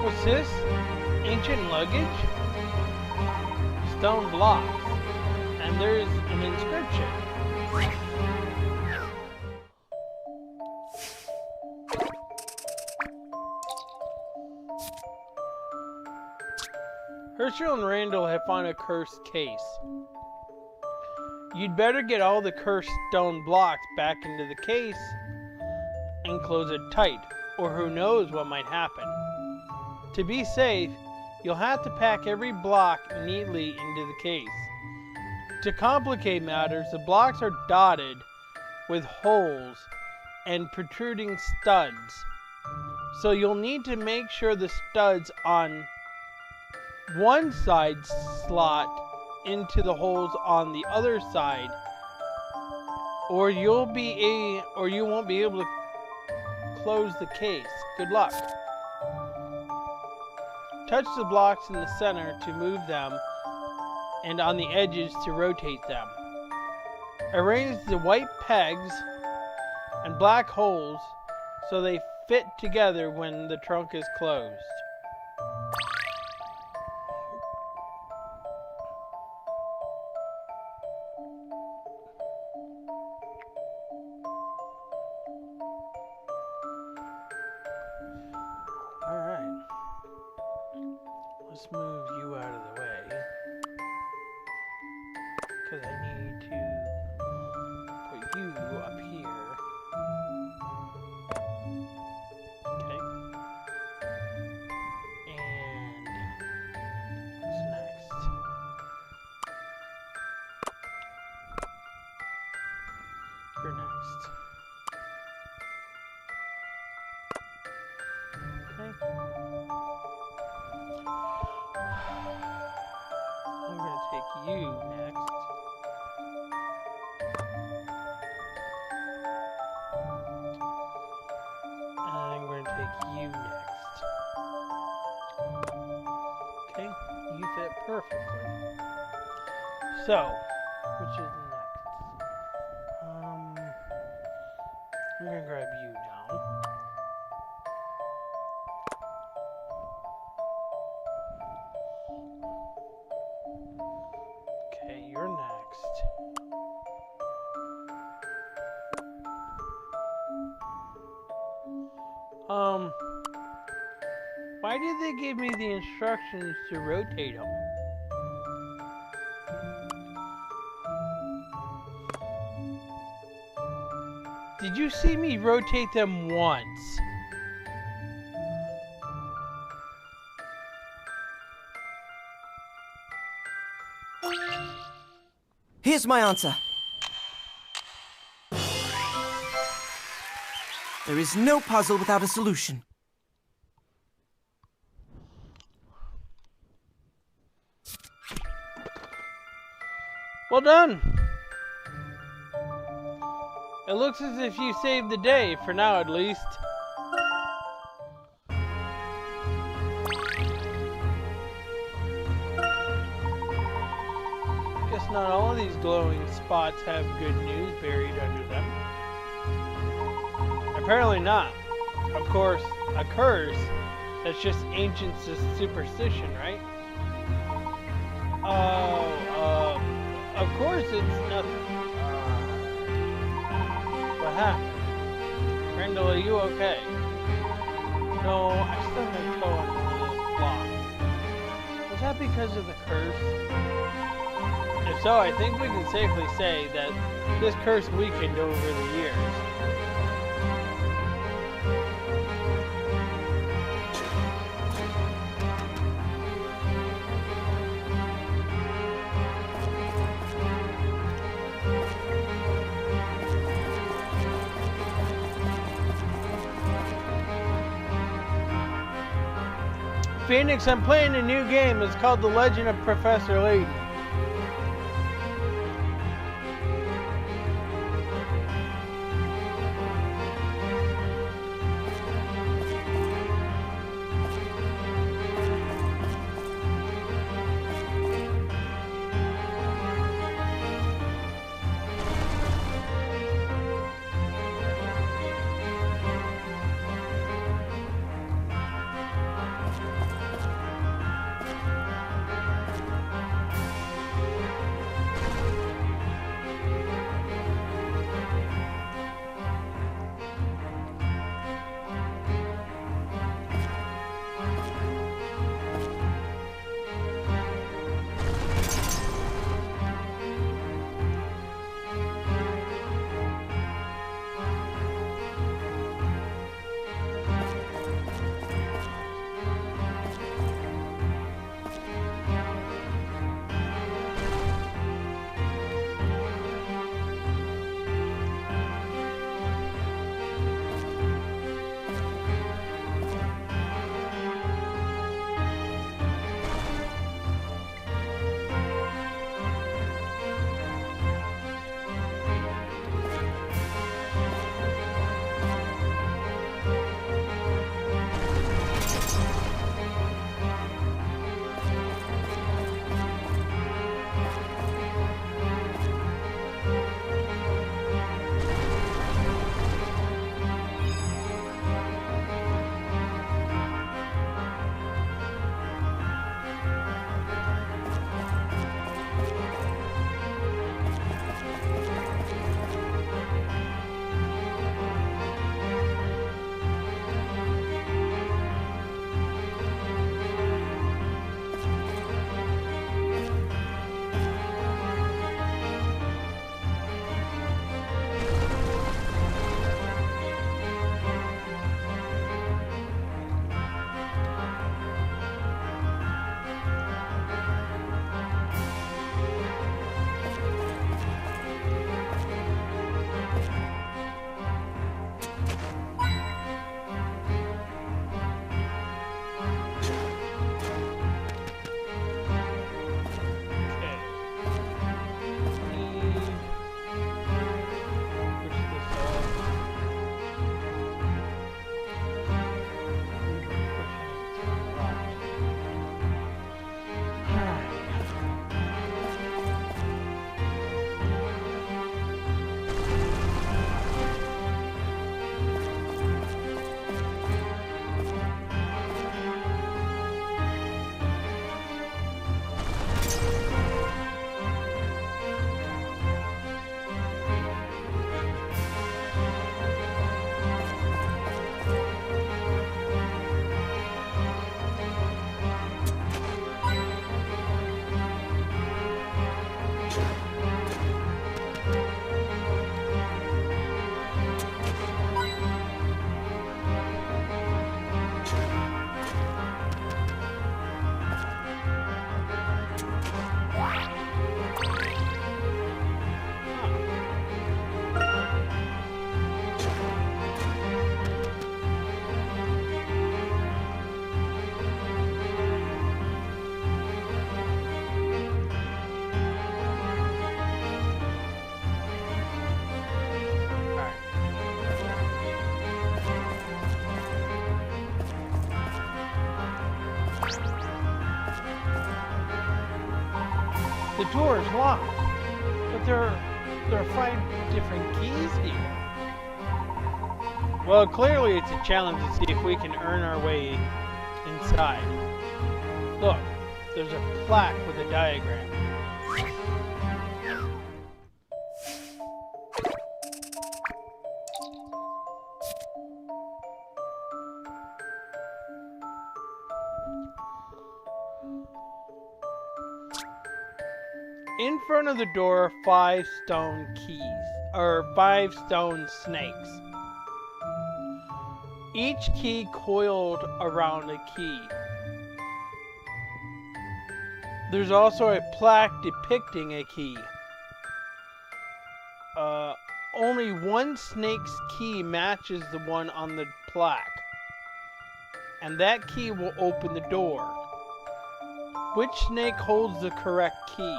What's this? Ancient luggage? Stone blocks. And there's an inscription. Herschel and Randall have found a cursed case. You'd better get all the cursed stone blocks back into the case and close it tight, or who knows what might happen. To be safe, you'll have to pack every block neatly into the case. To complicate matters, the blocks are dotted with holes and protruding studs. So you'll need to make sure the studs on one side slot into the holes on the other side, or you won't be able to close the case. Good luck. Touch the blocks in the center to move them, and on the edges to rotate them. Arrange the white pegs and black holes so they fit together when the trunk is closed. Let's move you out of the way. Because I need to put you up here. Okay. And what's next? You're next. Okay. I'm going to take you next. And I'm going to take you next. Okay, you fit perfectly. So, which is next? I'm going to grab you now. Okay, you're next. Why did they give me the instructions to rotate them? Did you see me rotate them once? Here's my answer. There is no puzzle without a solution. Well done. It looks as if you saved the day, for now at least. Guess not all of these glowing spots have good news buried under them. Apparently not. Of course, a curse, that's just ancient superstition, right? Of course it's nothing. What happened? Randall, are you okay? No, I still have toe on the block. Was that because of the curse? If so, I think we can safely say that this curse weakened over the years. Phoenix, I'm playing a new game. It's called The Legend of Professor Layton. The door is locked, but there are 5 different keys here. Well, clearly it's a challenge to see if we can earn our way inside. Look, there's a plaque with a diagram. In front of the door are 5 stone keys, or 5 stone snakes. Each key coiled around a key. There's also a plaque depicting a key. Only one snake's key matches the one on the plaque, and that key will open the door. Which snake holds the correct key?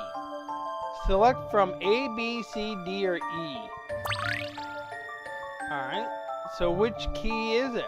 Select from A, B, C, D, or E. Alright, so which key is it?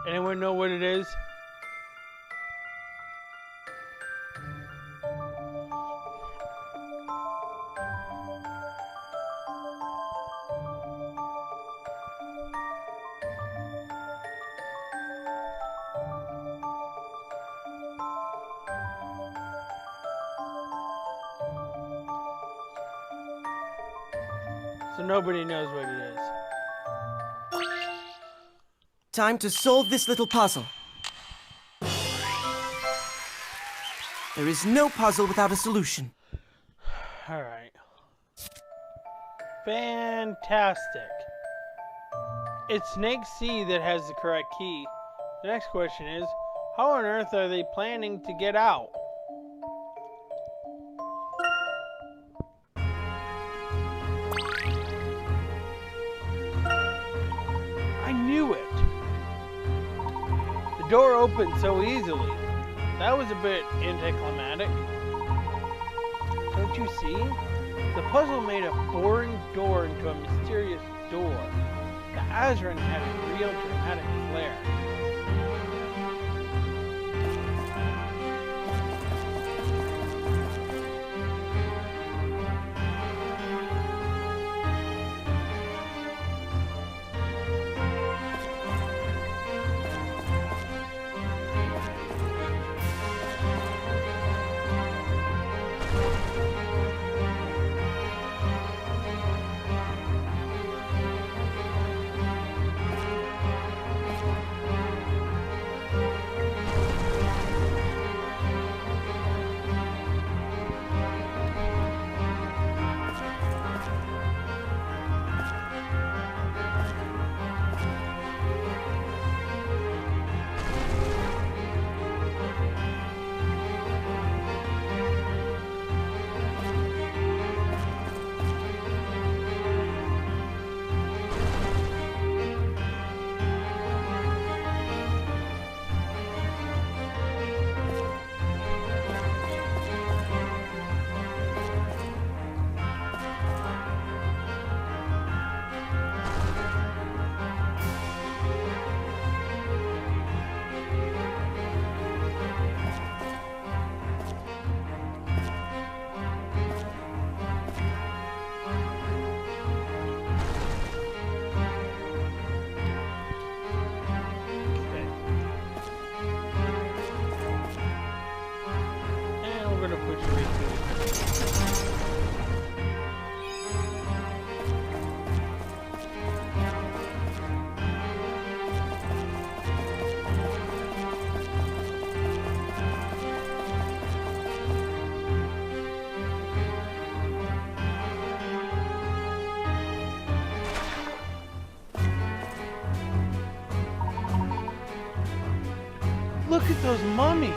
Anyone know what it is? So nobody knows what it is. Time to solve this little puzzle. There is no puzzle without a solution. Alright. Fantastic. It's Snake C that has the correct key. The next question is, how on earth are they planning to get out? I knew it. The door opened so easily. That was a bit anticlimactic. Don't you see? The puzzle made a boring door into a mysterious door. The Azran had a real dramatic flair. look at those mummies.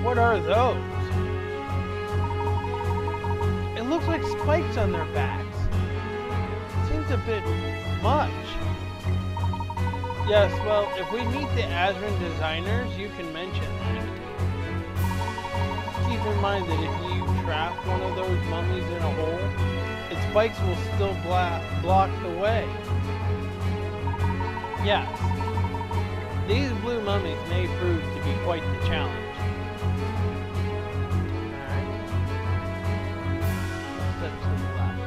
What are those? It looks like spikes on their backs. Seems a bit much. Yes, well, if we meet the Azran designers, you can mention that. Keep in mind that if you trap one of those mummies in a hole, its spikes will still block the way. Yes, these blue mummies may prove to be quite the challenge. Step to the left.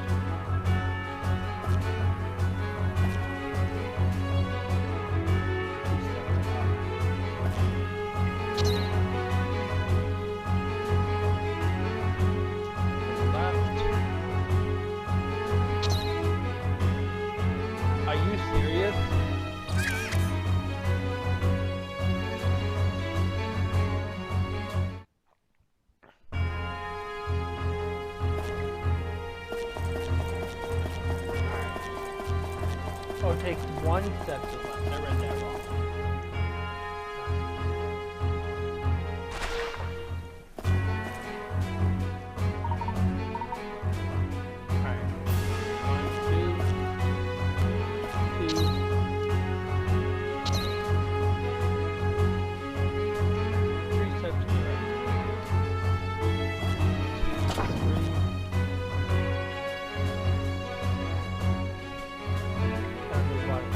Are you serious? Oh, take one step to the left. I read that wrong. Alright. 1, 2, 2. 3 steps to the right. 2, 3. Down to the bottom.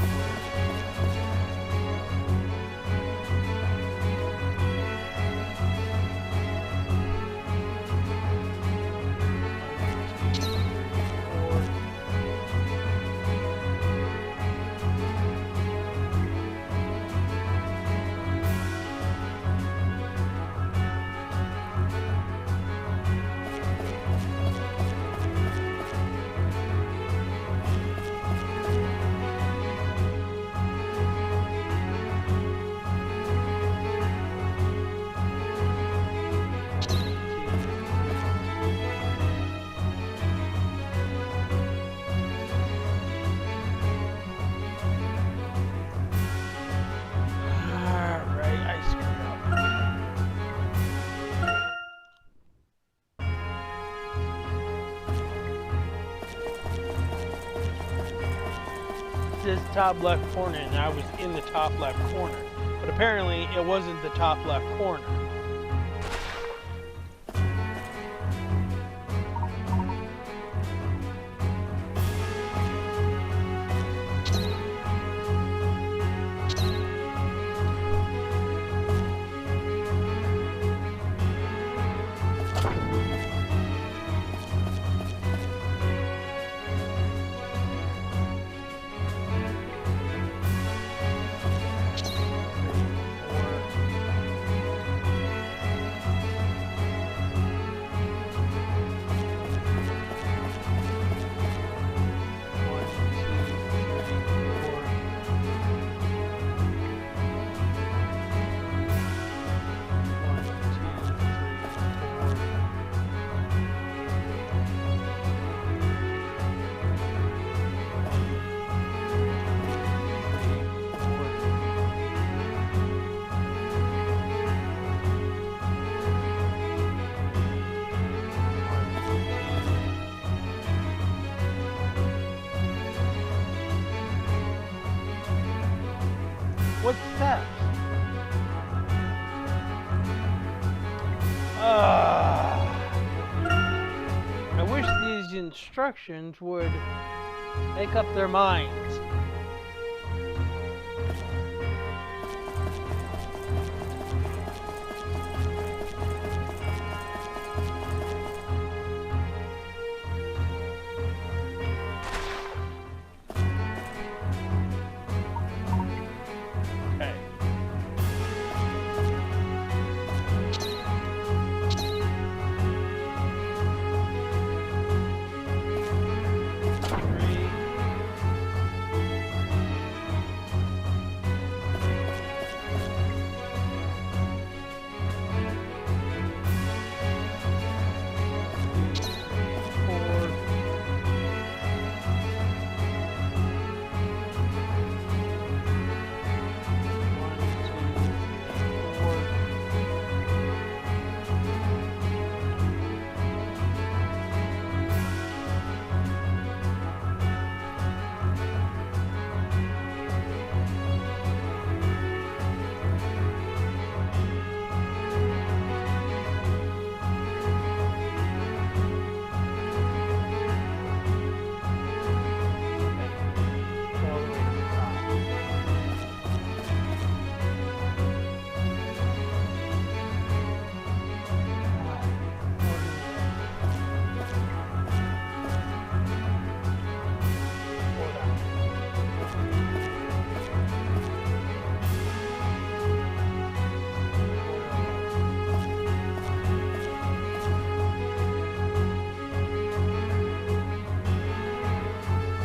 Alright, I screwed up. It says top left corner, and I was in the top left corner. But apparently, it wasn't the top left corner. What's that? I wish these instructions would make up their minds. Okay.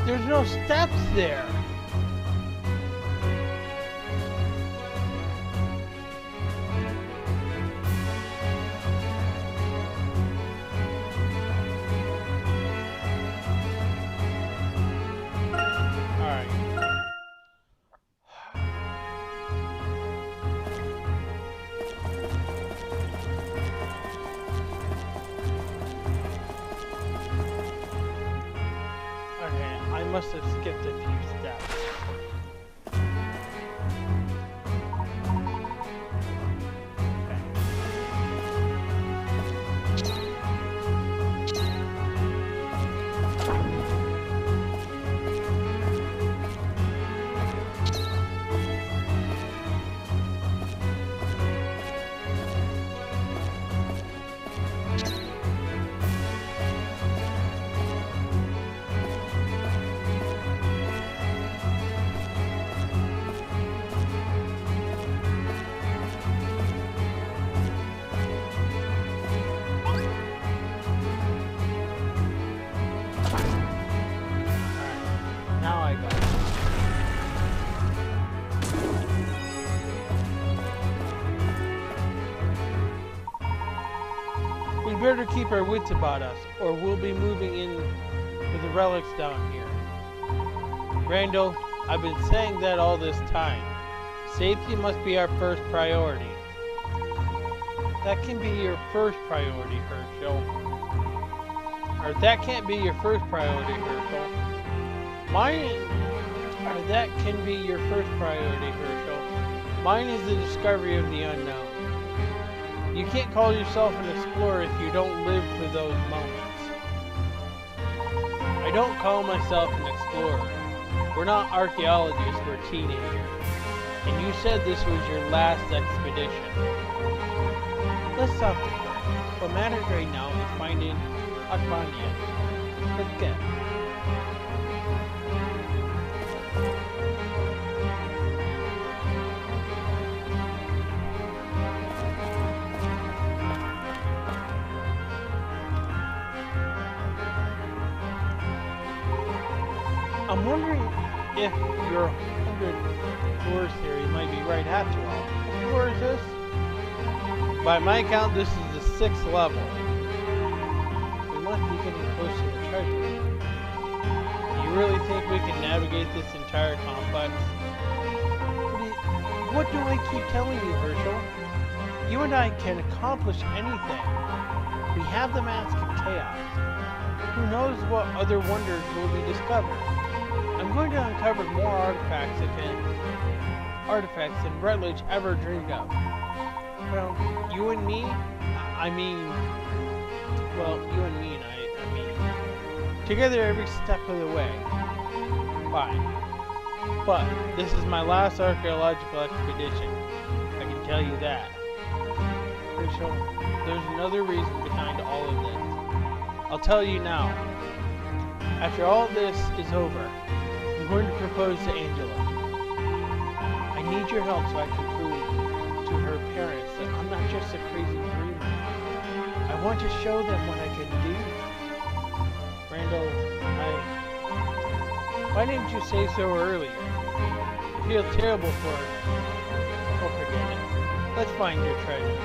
There's no steps there. I must have skipped a few steps. Now I got it. We better keep our wits about us, or we'll be moving in with the relics down here. Randall, I've been saying that all this time. Safety must be our first priority. That can be your first priority, Herschel. Or that can't be your first priority, Herschel. That can be your first priority, Herschel. Mine is the discovery of the unknown. You can't call yourself an explorer if you don't live for those moments. I don't call myself an explorer. We're not archaeologists, we're teenagers. And you said this was your last expedition. Let's stop this work. What matters right now is finding Acme. Let's get. I'm wondering if your 100 floors theory might be right after all. What floor is this? By my count, this is the 6th level. We must be getting close to the treasure. Do you really think we can navigate this entire complex? What do I keep telling you, Herschel? You and I can accomplish anything. We have the Mask of Chaos. Who knows what other wonders will be discovered? I'm going to uncover more artifacts than Rutledge ever dreamed of. Well, you and me, I mean, together every step of the way. Fine. But this is my last archaeological expedition. I can tell you that. Rachel, there's another reason behind all of this. I'll tell you now. After all this is over, I'm going to propose to Angela. I need your help so I can prove to her parents that I'm not just a crazy dreamer. I want to show them what I can do. Randall, why didn't you say so earlier? I feel terrible for her. Oh, forget it. Let's find your treasure.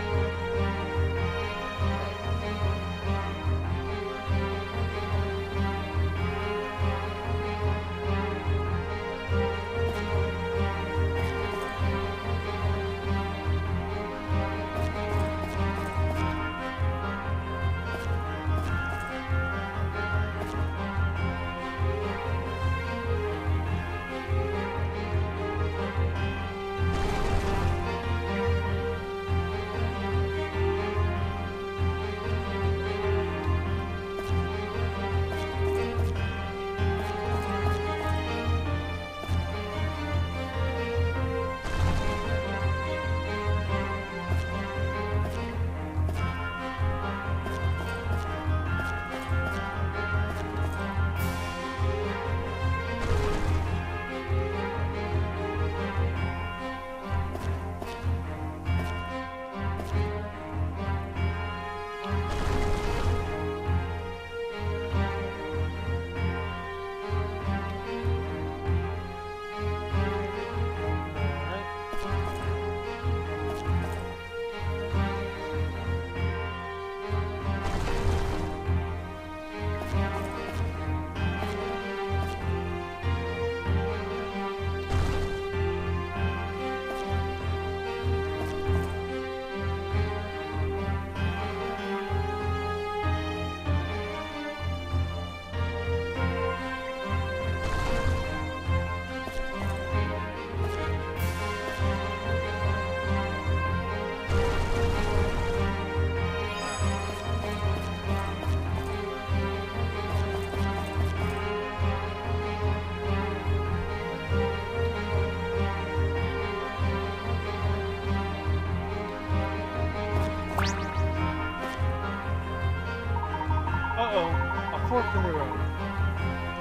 fork in the road.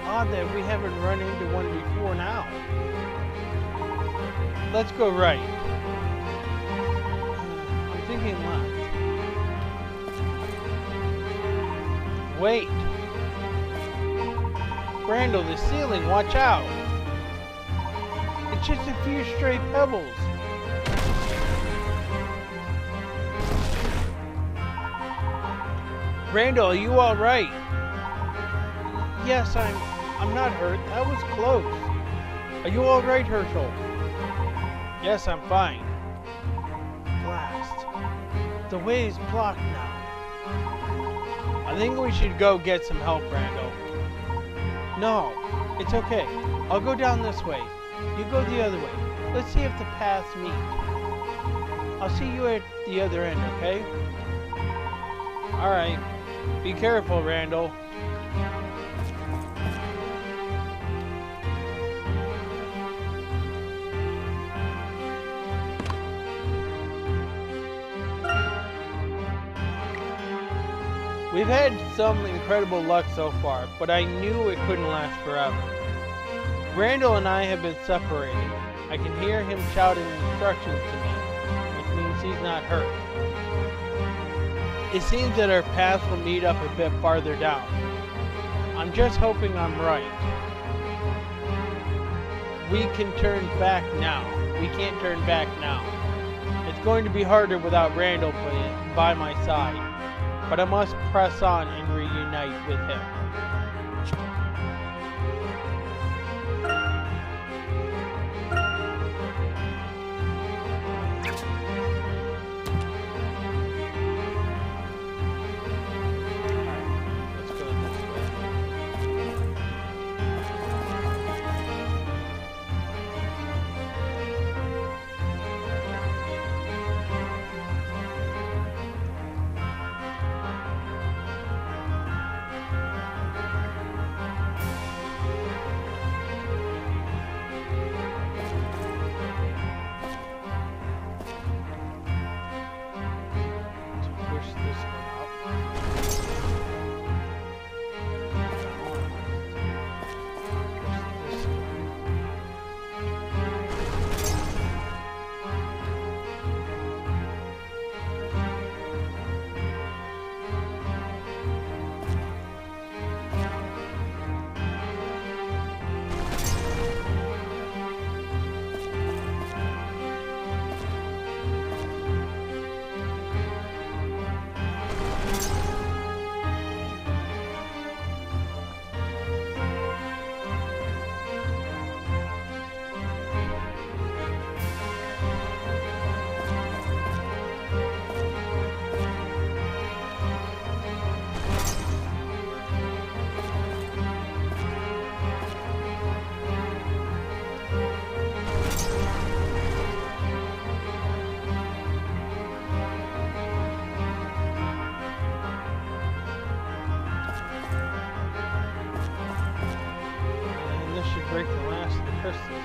Odd that we haven't run into one before now. Let's go right. I'm thinking left. Wait. Randall, the ceiling, watch out. It's just a few stray pebbles. Randall, are you alright? Yes, I'm not hurt. That was close. Are you alright, Herschel? Yes, I'm fine. Blast. The way is blocked now. I think we should go get some help, Randall. No, it's okay. I'll go down this way. You go the other way. Let's see if the paths meet. I'll see you at the other end, okay? Alright. Be careful, Randall. We've had some incredible luck so far, but I knew it couldn't last forever. Randall and I have been separated. I can hear him shouting instructions to me, which means he's not hurt. It seems that our paths will meet up a bit farther down. I'm just hoping I'm right. We can turn back now. We can't turn back now. It's going to be harder without Randall by my side. But I must press on and reunite with him. Let's go this way. Push this one up. Push this one. And this should break the last of the crystals.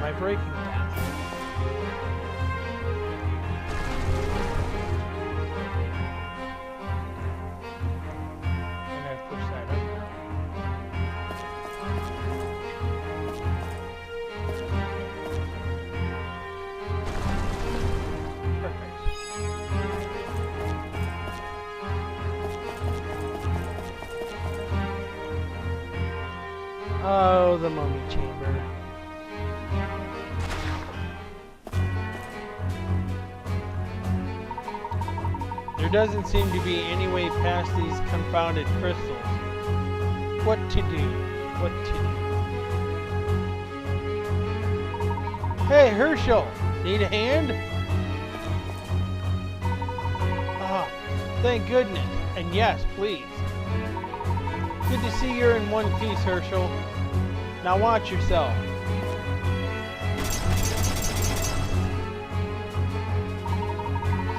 my braking path. I'm gonna push that up now. Perfect. Oh, the mummy chamber. There doesn't seem to be any way past these confounded crystals. What to do? What to do? Hey, Herschel! Need a hand? Ah, thank goodness. And yes, please. Good to see you're in one piece, Herschel. Now watch yourself.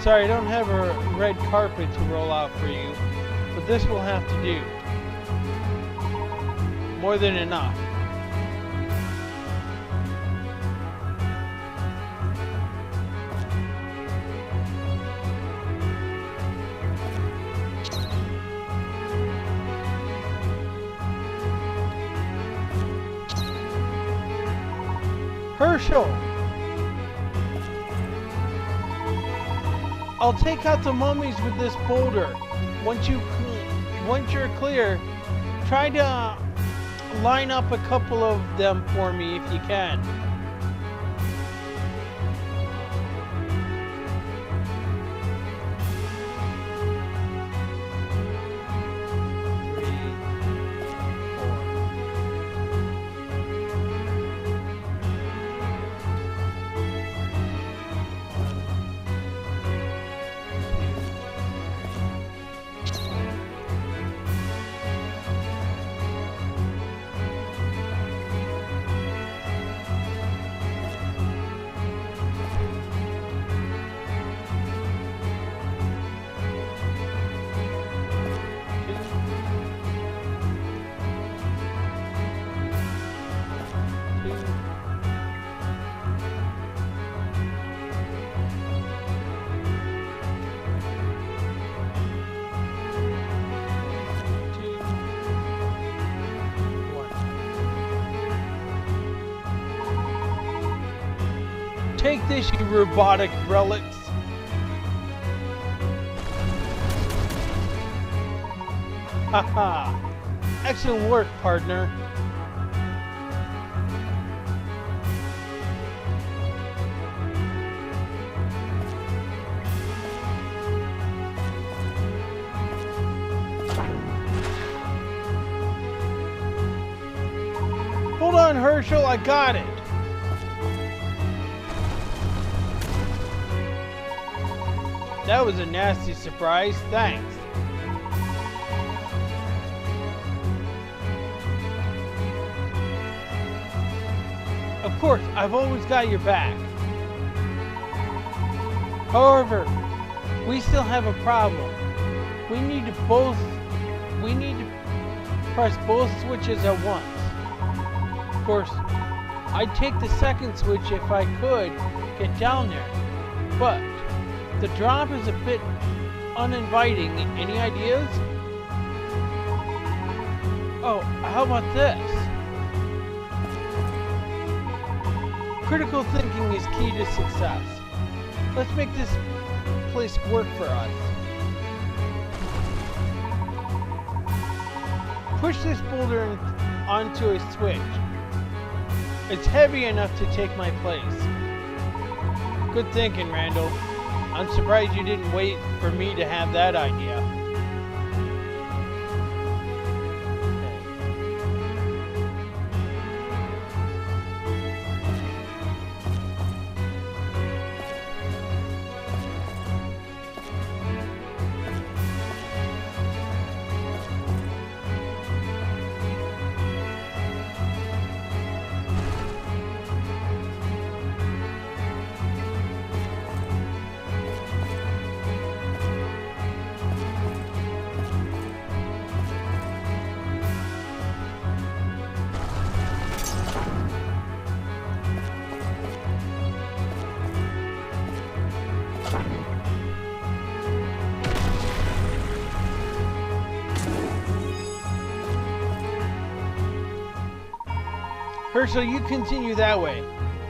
Sorry, I don't have a red carpet to roll out for you, but this will have to do. More than enough. Herschel! I'll take out the mummies with this boulder. Once you're clear, try to line up a couple of them for me if you can. Take this, you robotic relics. Haha. Excellent work, partner. Hold on, Herschel, I got it. That was a nasty surprise, thanks. Of course, I've always got your back. However, we still have a problem. We need to press both switches at once. Of course, I'd take the second switch if I could get down there, but the drop is a bit uninviting. Any ideas? Oh, how about this? Critical thinking is key to success. Let's make this place work for us. Push this boulder onto a switch. It's heavy enough to take my place. Good thinking, Randall. I'm surprised you didn't wait for me to have that idea. Herschel, you continue that way.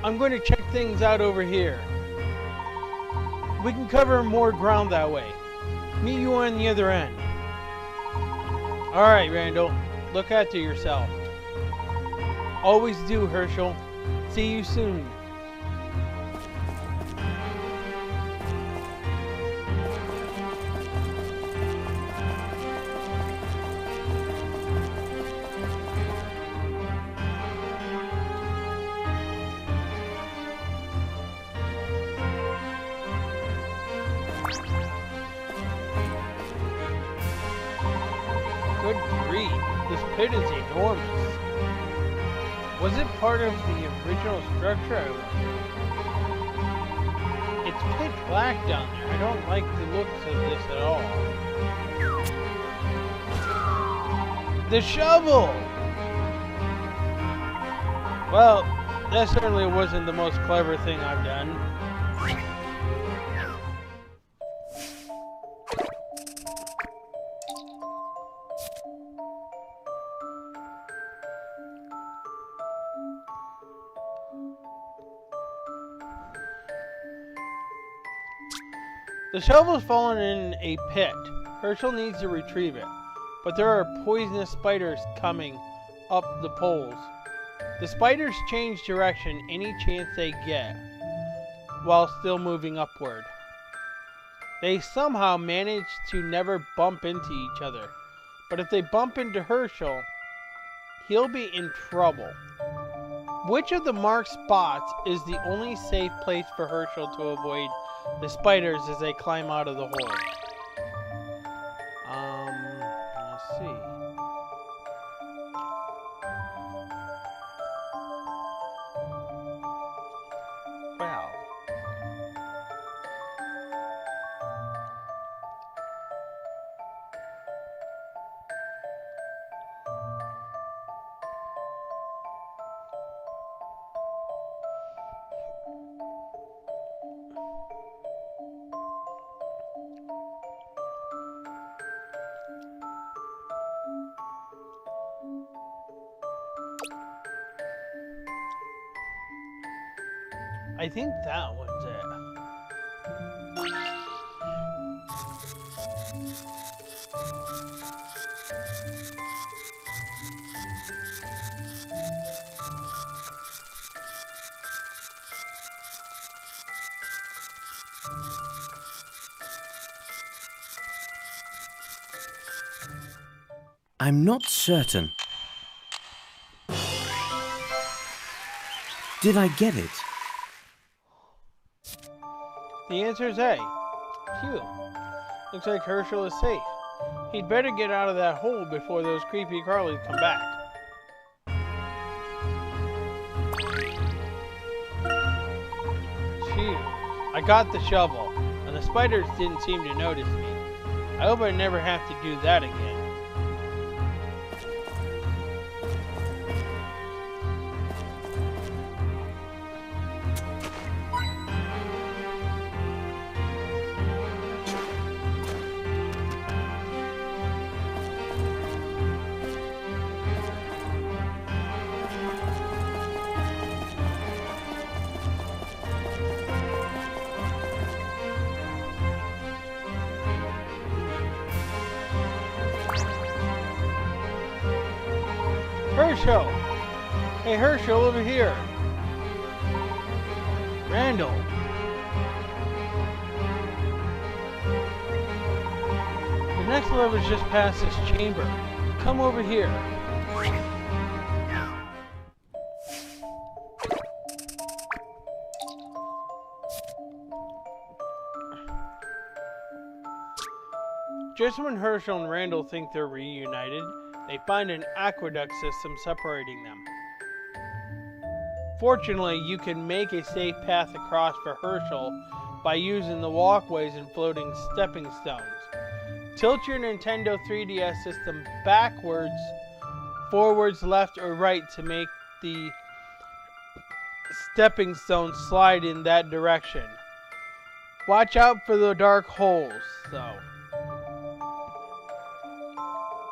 I'm going to check things out over here. We can cover more ground that way. Meet you on the other end. Alright, Randall. Look after yourself. Always do, Herschel. See you soon. Good grief, this pit is enormous. Was it part of the original structure? I wonder. It's pitch black down there. I don't like the looks of this at all. The shovel! Well, that certainly wasn't the most clever thing I've done. The shovel's fallen in a pit. Herschel needs to retrieve it, but there are poisonous spiders coming up the poles. The spiders change direction any chance they get, while still moving upward. They somehow manage to never bump into each other, but if they bump into Herschel, he'll be in trouble. Which of the marked spots is the only safe place for Herschel to avoid the spiders as they climb out of the hole? Let's see. Well. I think that one's it. I'm not certain. Did I get it? The answer is A. Phew. Looks like Herschel is safe. He'd better get out of that hole before those creepy crawlies come back. Phew. I got the shovel, and the spiders didn't seem to notice me. I hope I never have to do that again. Herschel! Hey, Herschel, over here! Randall! The next level is just past this chamber. Come over here. Just when Herschel and Randall think they're reunited, they find an aqueduct system separating them. Fortunately, you can make a safe path across for Herschel by using the walkways and floating stepping stones. Tilt your Nintendo 3DS system backwards, forwards, left, or right to make the stepping stones slide in that direction. Watch out for the dark holes, though.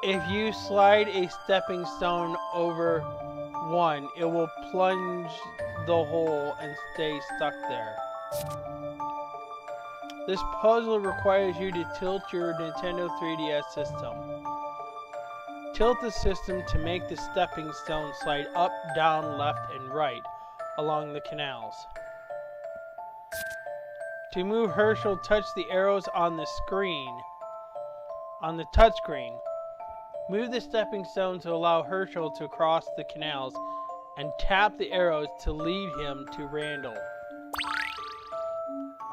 If you slide a stepping stone over one, it will plunge the hole and stay stuck there. This puzzle requires you to tilt your Nintendo 3DS system. Tilt the system to make the stepping stone slide up, down, left, and right along the canals. To move Herschel, touch the arrows on the screen. On the touchscreen, move the stepping stone to allow Herschel to cross the canals, and tap the arrows to lead him to Randall.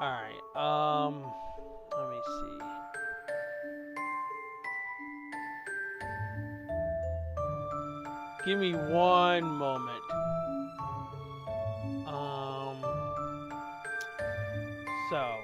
Alright, let me see. Give me one moment. So.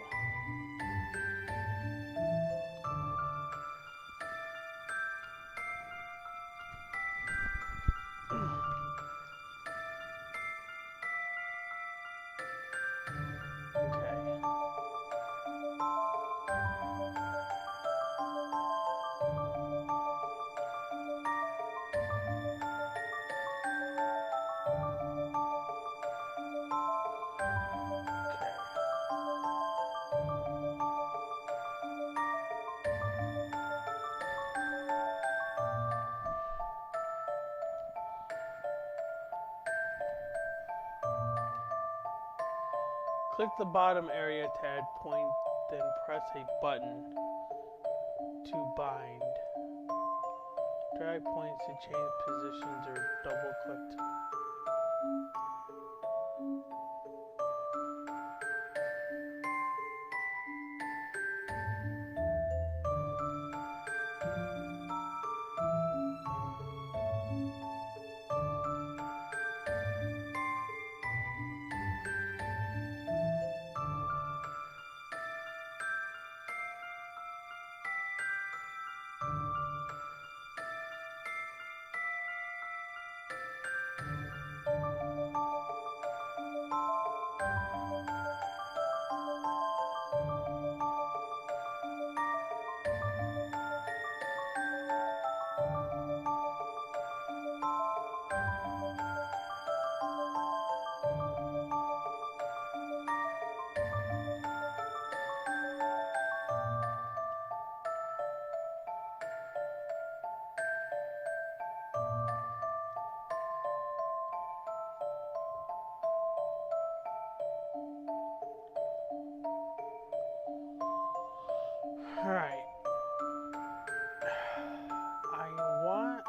Click the bottom area to add point, then press a button to bind. Drag points to change positions or double click to... Alright. I want...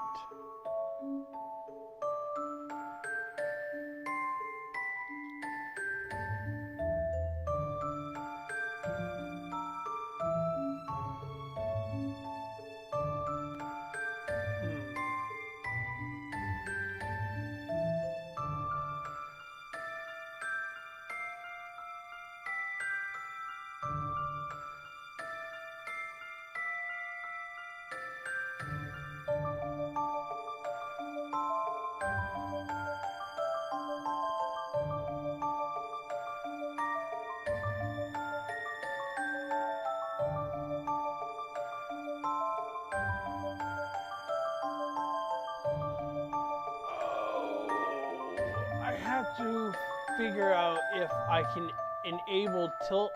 I have to figure out if I can enable tilt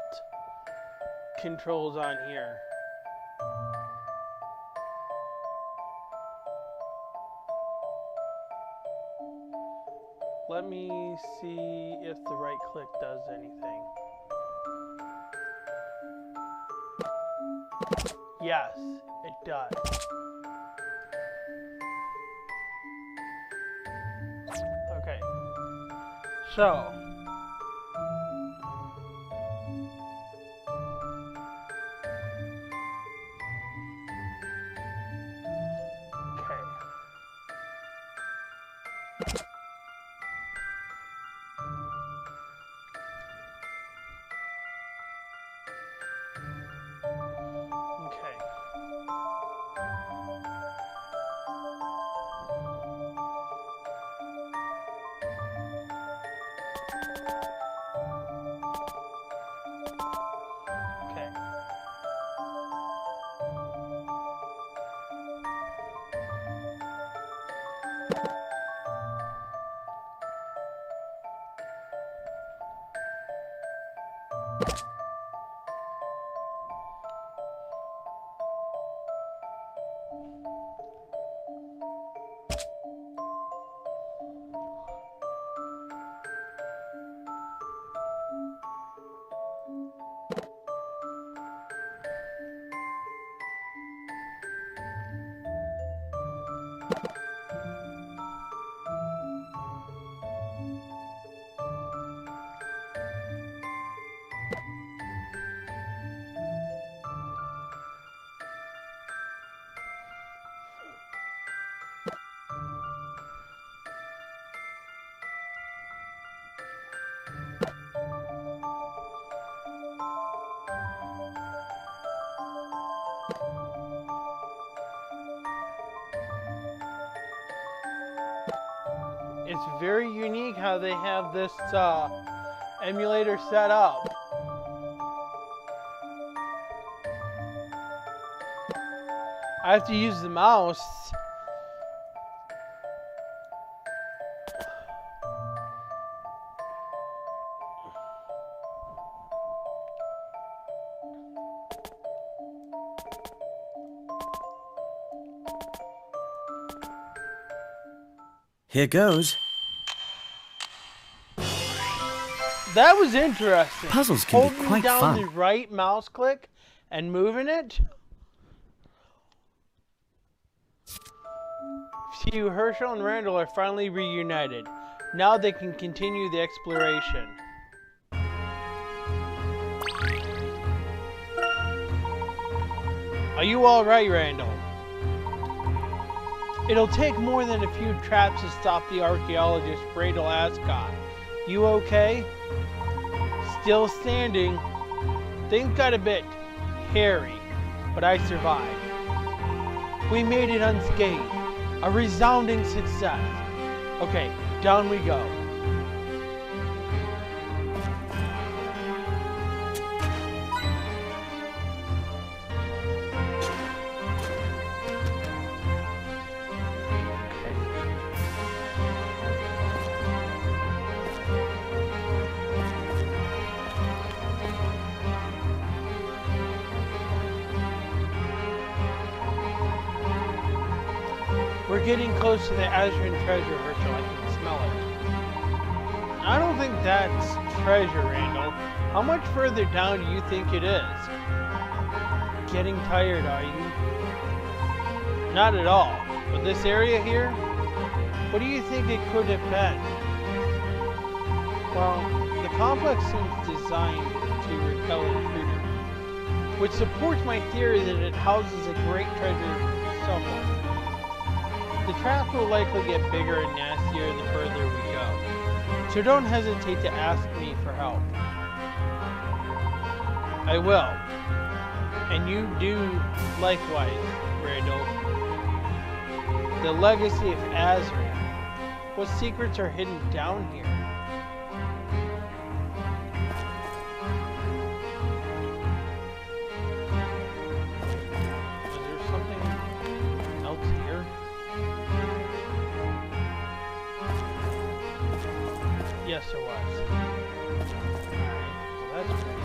controls on here. Let me see if the right click does anything. Yes, it does. Okay. So. Okay. Okay. It's very unique how they have this emulator set up. I have to use the mouse. Here goes. That was interesting. Puzzles can be Holding quite down fun. the right mouse click and moving it. See, Herschel and Randall are finally reunited. Now they can continue the exploration. Are you alright, Randall? It'll take more than a few traps to stop the archaeologist Randall Ascot. You okay? Still standing. Things got a bit hairy, but I survived. We made it unscathed. A resounding success. Okay, down we go. We're getting close to the Azran treasure, Herschel. I can smell it. I don't think that's treasure, Randall. How much further down do you think it is? Getting tired, are you? Not at all. But this area here? What do you think it could have been? Well, the complex seems designed to repel intruders, which supports my theory that it houses a great treasure somewhere. The trap will likely get bigger and nastier the further we go, so don't hesitate to ask me for help. I will, and you do likewise, Randall. The legacy of Azran. What secrets are hidden down here? Is there something else here? Yes, there was. Alright, well that's great.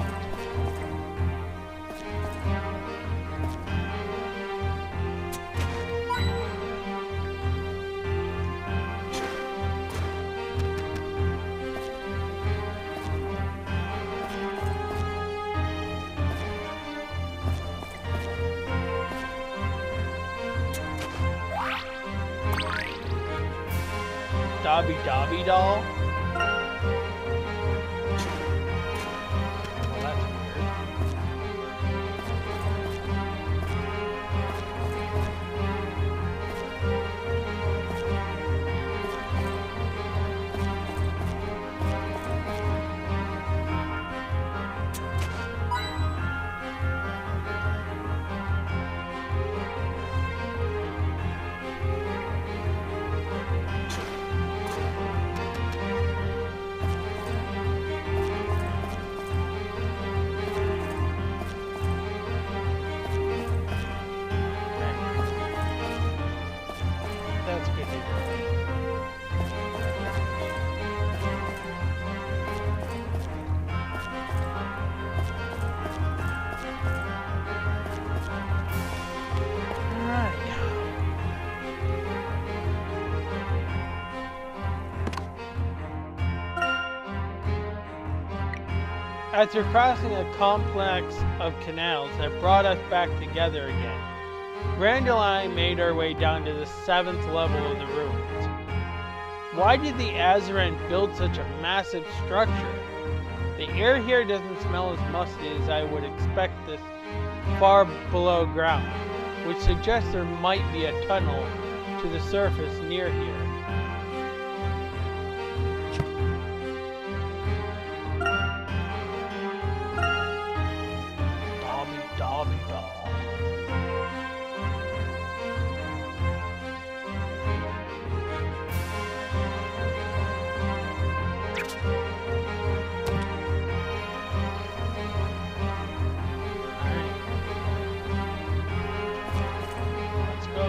Dobby Dobby doll? Well, that's weird. After crossing a complex of canals that brought us back together again, Randall and I made our way down to the 7th level of the ruins. Why did the Azaran build such a massive structure? The air here doesn't smell as musty as I would expect this far below ground, which suggests there might be a tunnel to the surface near here. Dobby doll. Let's go.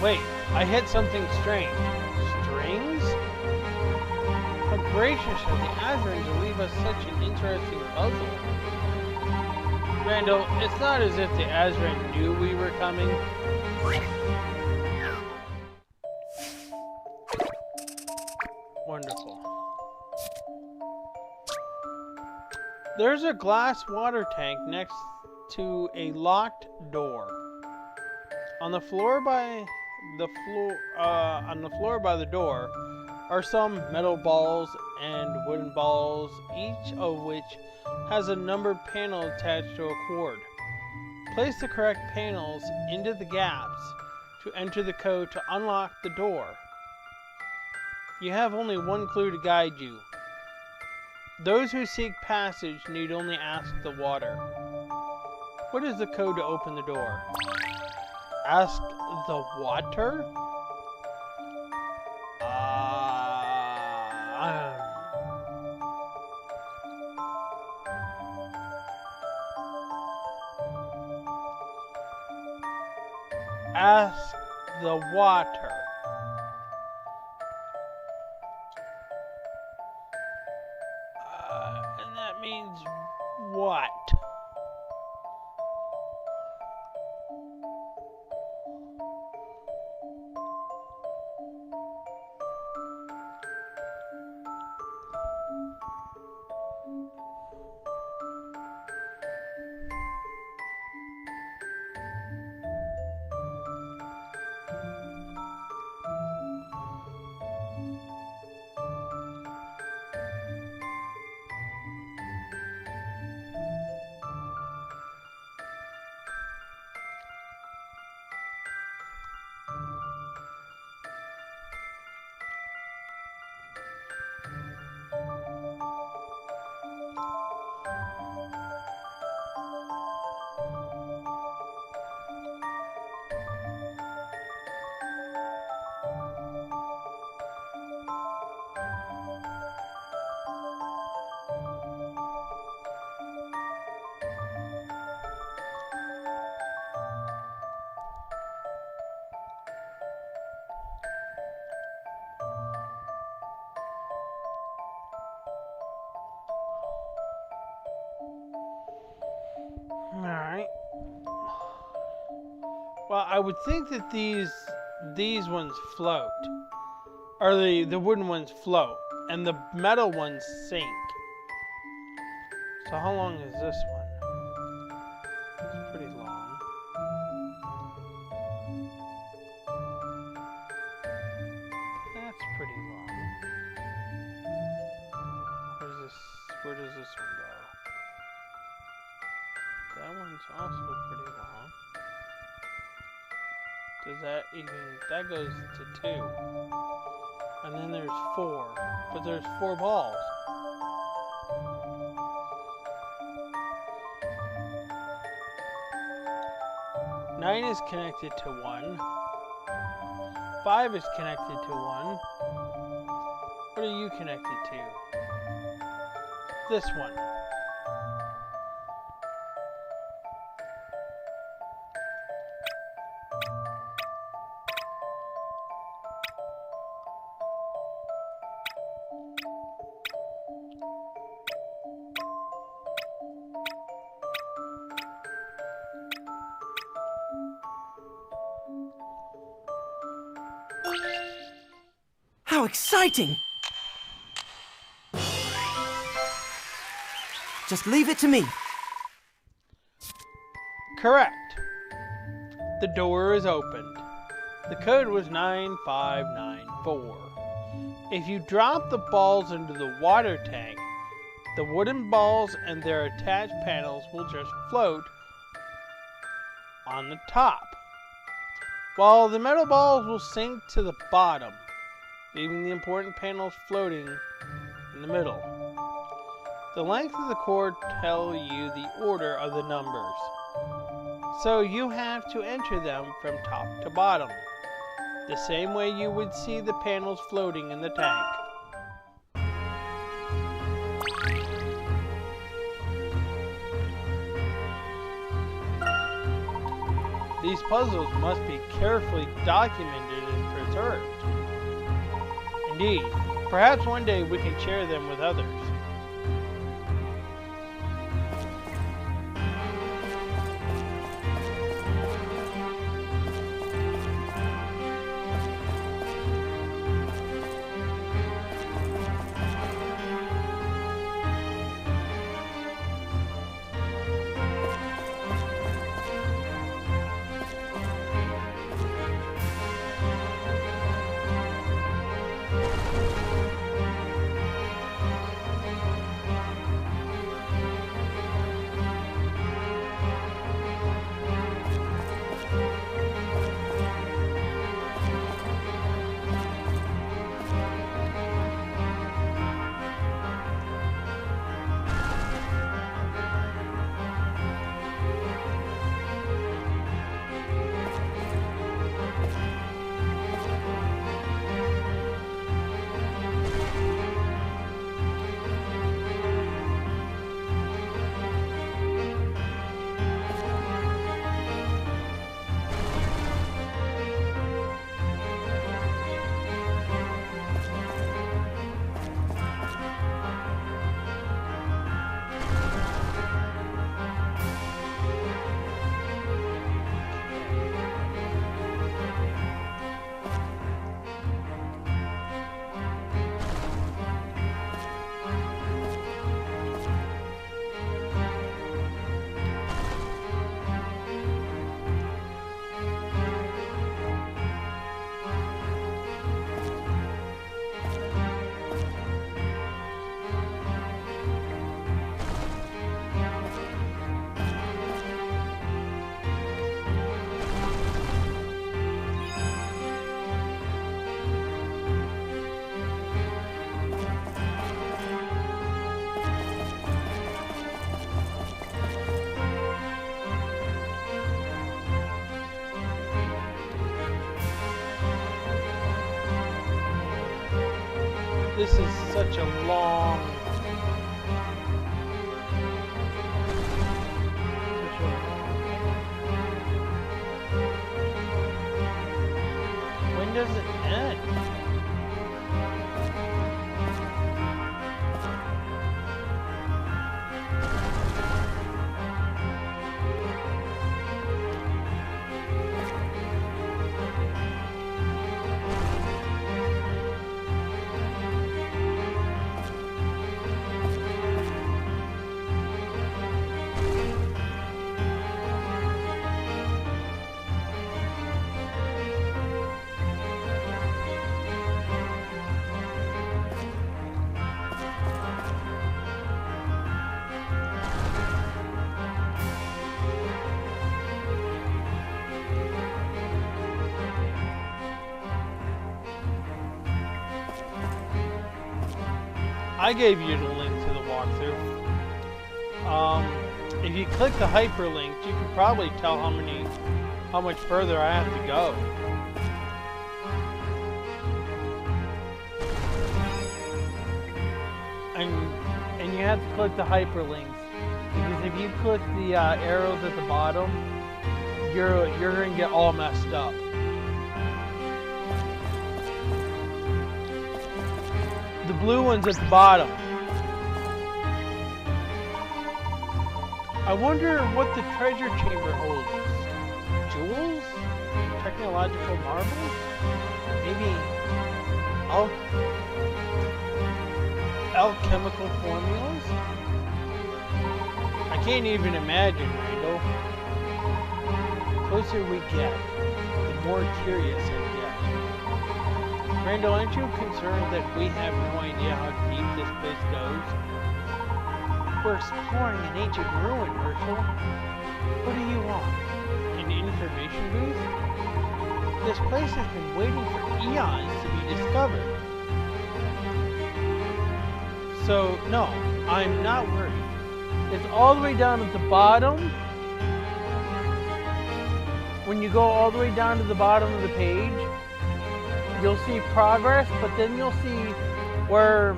Wait, I hit something strange. Strings? How gracious of the Azaran to leave us such an interesting puzzle. Randall, it's not as if the Azaran knew we were coming. Wonderful. There's a glass water tank next to a locked door. On the floor by the door are some metal balls and wooden balls, each of which has a numbered panel attached to a cord. Place the correct panels into the gaps to enter the code to unlock the door. You have only one clue to guide you. Those who seek passage need only ask the water. What is the code to open the door? Ask the water? Ask the water. And that means what? Well, I would think that these ones float. Or the wooden ones float. And the metal ones sink. So how long is this one? It's pretty long. That's pretty long. Where does this one go? That one's also pretty long. Does that even... That goes to 2. And then there's 4. But there's 4 balls. Nine is connected to 1. 5 is connected to 1. What are you connected to? This one. How exciting! Just leave it to me. Correct. The door is opened. The code was 9594. If you drop the balls into the water tank, the wooden balls and their attached panels will just float on the top, while the metal balls will sink to the bottom, leaving the important panels floating in the middle. The length of the cord tell you the order of the numbers, so you have to enter them from top to bottom, the same way you would see the panels floating in the tank. These puzzles must be carefully documented and preserved. Indeed, perhaps one day we can share them with others. This is such a long... When does it end? I gave you the link to the walkthrough. If you click the hyperlink, you can probably tell how much further I have to go. And you have to click the hyperlinks, because if you click the arrows at the bottom, you're gonna get all messed up. The blue one's at the bottom. I wonder what the treasure chamber holds. Jewels? Technological marbles? Maybe alchemical formulas? I can't even imagine, Randall. The closer we get, the more curious I get. Randall, aren't you concerned that we have no idea how deep this place goes? We're exploring an ancient ruin, Herschel. What do you want? An information booth? This place has been waiting for eons to be discovered. So, no, I'm not worried. It's all the way down at the bottom. When you go all the way down to the bottom of the page, you'll see progress, but then you'll see where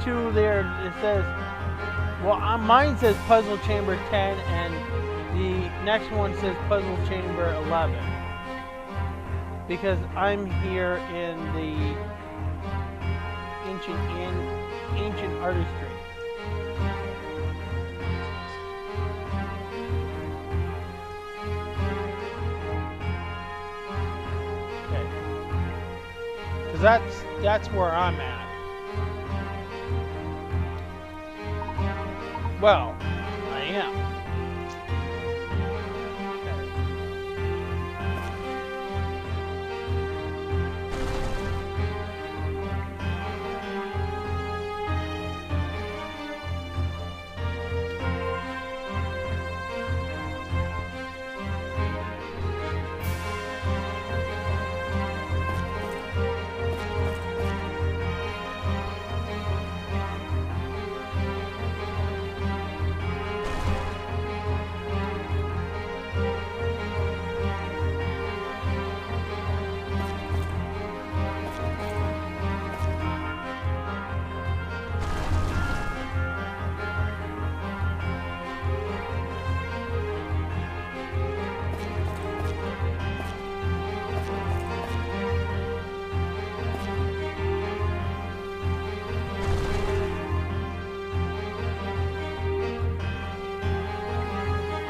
to there it says, well, mine says puzzle chamber 10 and the next one says puzzle chamber 11, because I'm here in the ancient artistry. Okay, because that's where I'm at. Well, I am.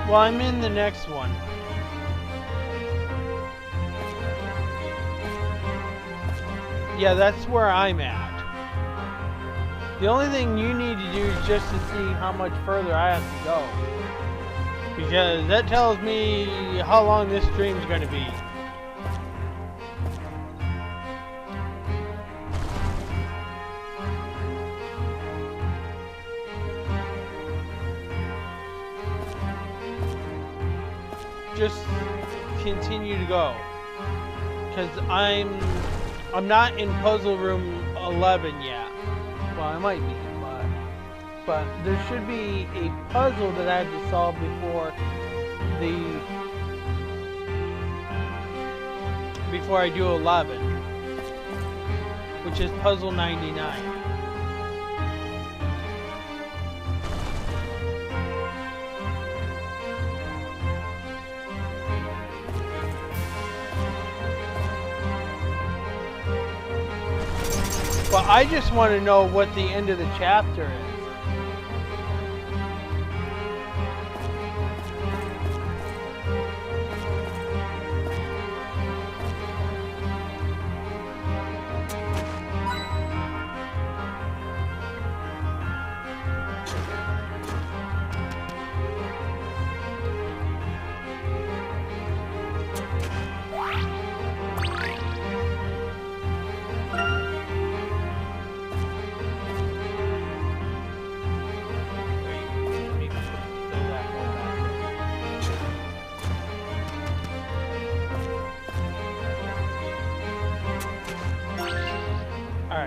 Well, I'm in the next one. Yeah, that's where I'm at. The only thing you need to do is just to see how much further I have to go. Because that tells me how long this stream's going to be. Just continue to go, because I'm not in puzzle room 11 yet. Well, I might be, but there should be a puzzle that I have to solve before I do 11, which is puzzle 99. But I just want to know what the end of the chapter is.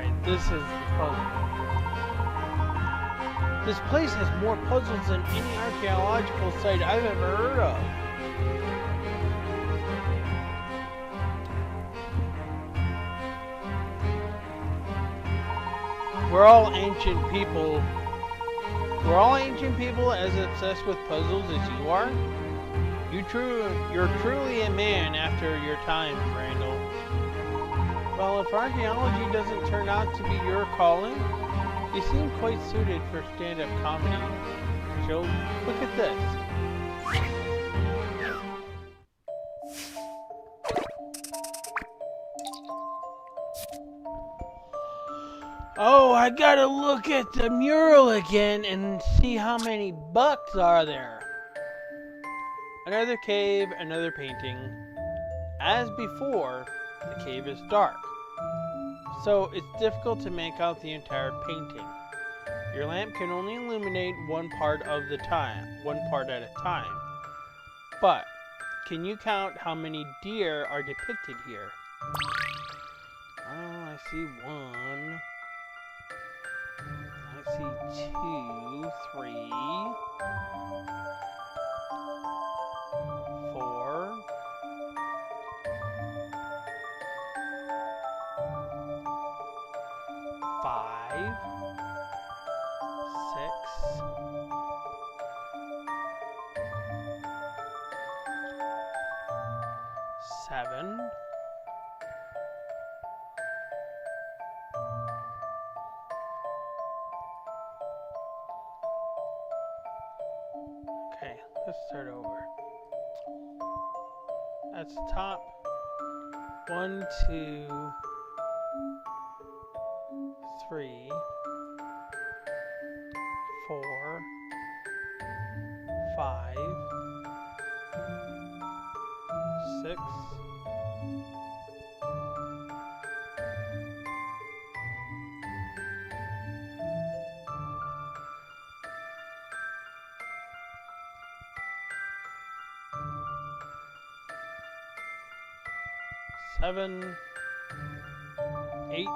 Alright, this is the puzzle. This place has more puzzles than any archaeological site I've ever heard of. We're all ancient people. We're all ancient people as obsessed with puzzles as you are. You're truly a man after your time, Randall. Well, if archaeology doesn't turn out to be your calling, you seem quite suited for stand-up comedy. Joe, look at this. Oh, I gotta look at the mural again and see how many bucks are there. Another cave, another painting. As before, the cave is dark, so it's difficult to make out the entire painting. Your lamp can only illuminate one part at a time. But, can you count how many deer are depicted here? Oh, I see one. I see 2, 3, 4, 5, 6, 7, 'kay, let's start over. That's the top. 1, 2, 3, 4, 5, 6, 7, 8,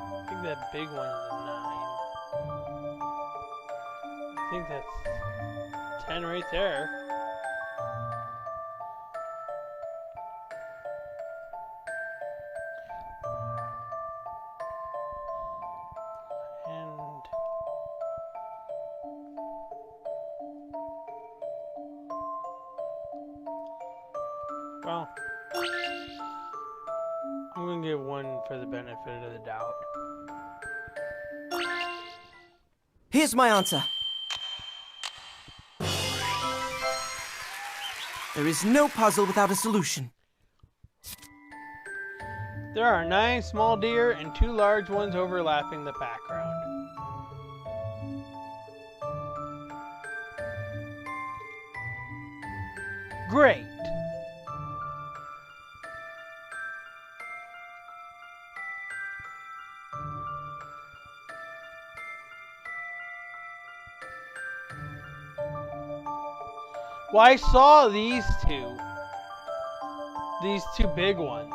'I think that big one is a 9. I think that's 10 right there. And well, I'm gonna give 1 for the benefit of the doubt. Here's my answer. There is no puzzle without a solution. There are 9 small deer and 2 large ones overlapping the background. Great! Well, I saw these two big ones.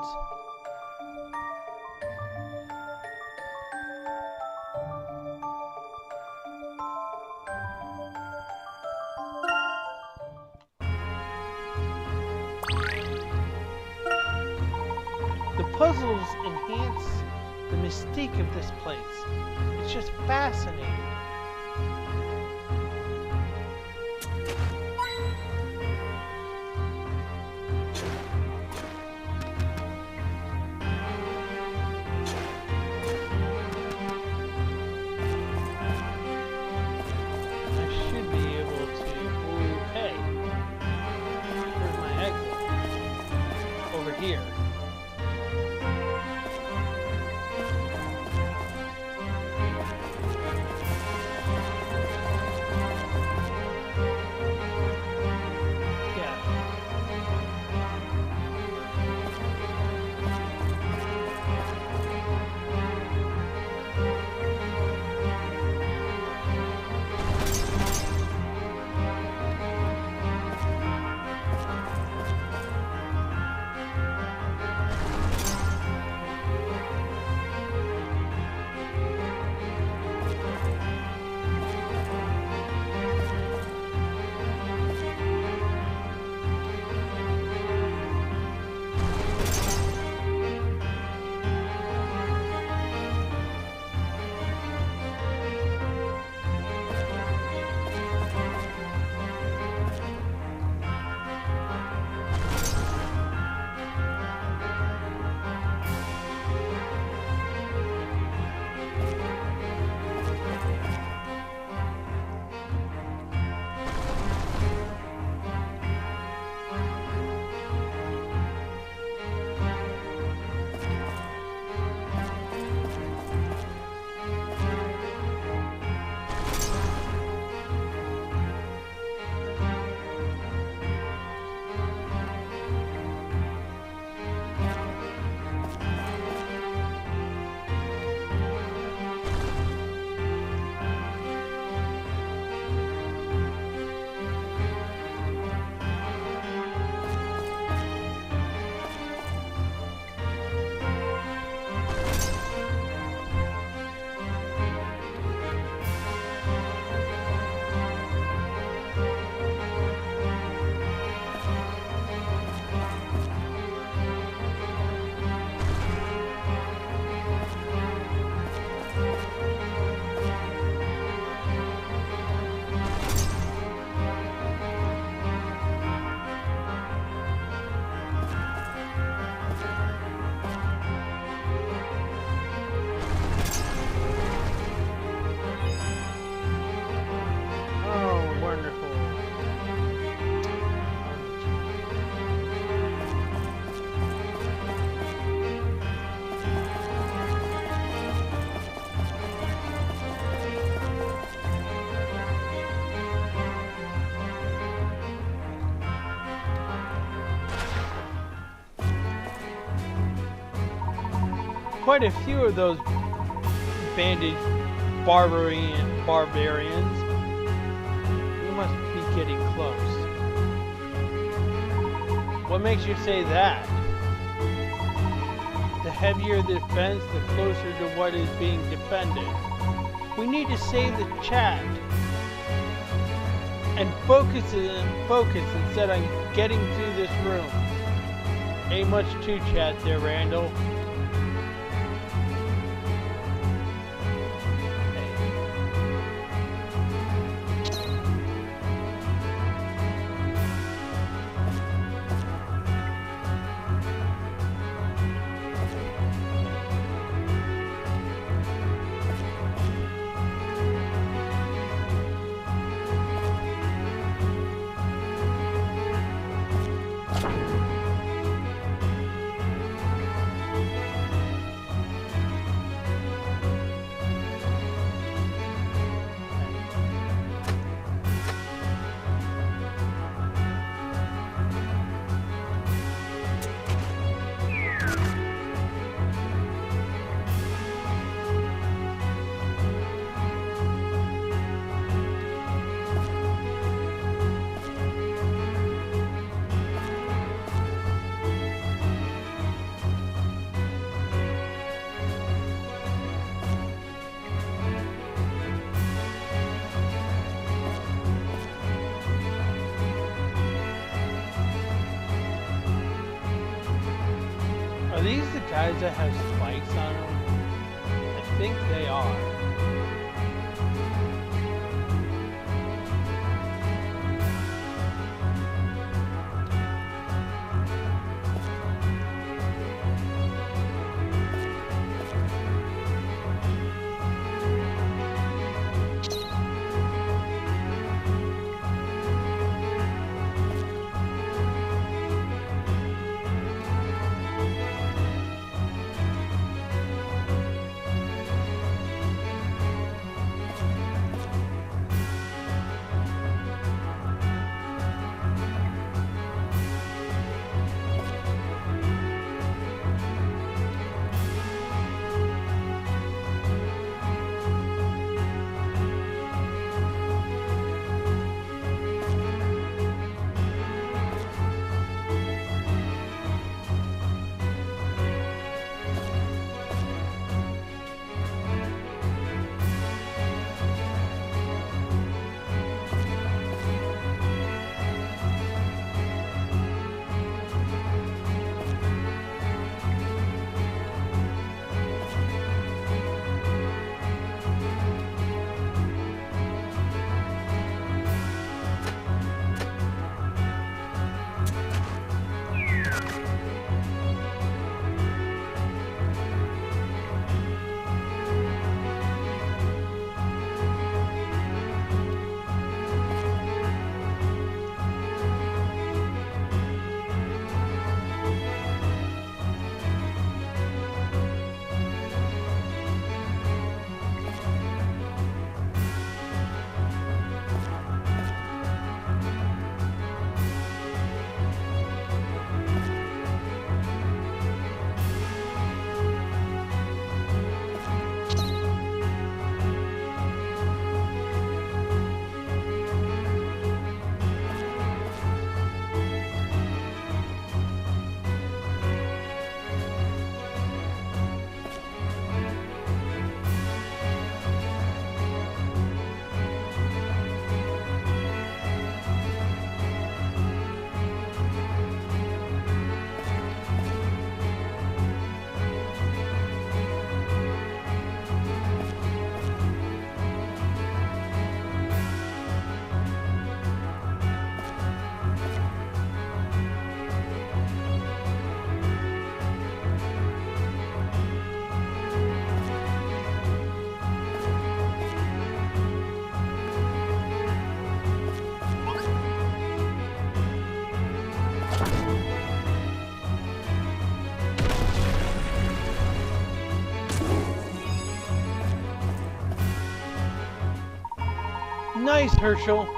The puzzles enhance the mystique of this place. It's just fascinating. Here. quite a few of those bandaged barbarians. We must be getting close. What makes you say that? The heavier the defense, the closer to what is being defended. We need to save the chat and focus instead on getting through this room. Ain't much to chat there, Randall. Are these the guys that have spikes on them? I think they are. Nice, Herschel.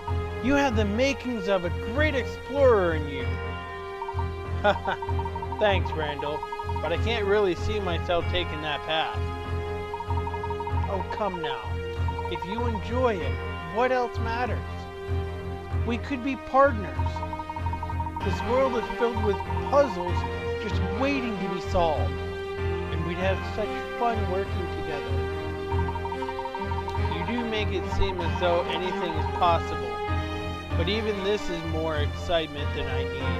You have the makings of a great explorer in you. Haha. Thanks, Randall. but I can't really see myself taking that path. Oh, come now. If you enjoy it, what else matters? We could be partners. This world is filled with puzzles just waiting to be solved, and we'd have such fun working together. You do make it seem as though anything is possible, but even this is more excitement than I need.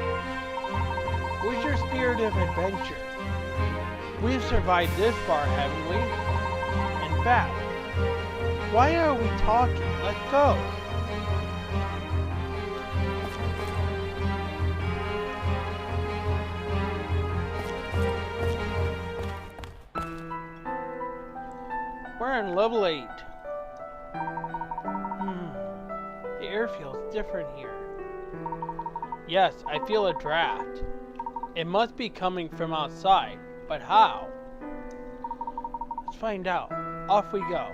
Where's your spirit of adventure? We've survived this far, haven't we? In fact, why are we talking? Let's go. We're on level 8. The air feels different here. Yes, I feel a draft. It must be coming from outside, but how? Let's find out. Off we go.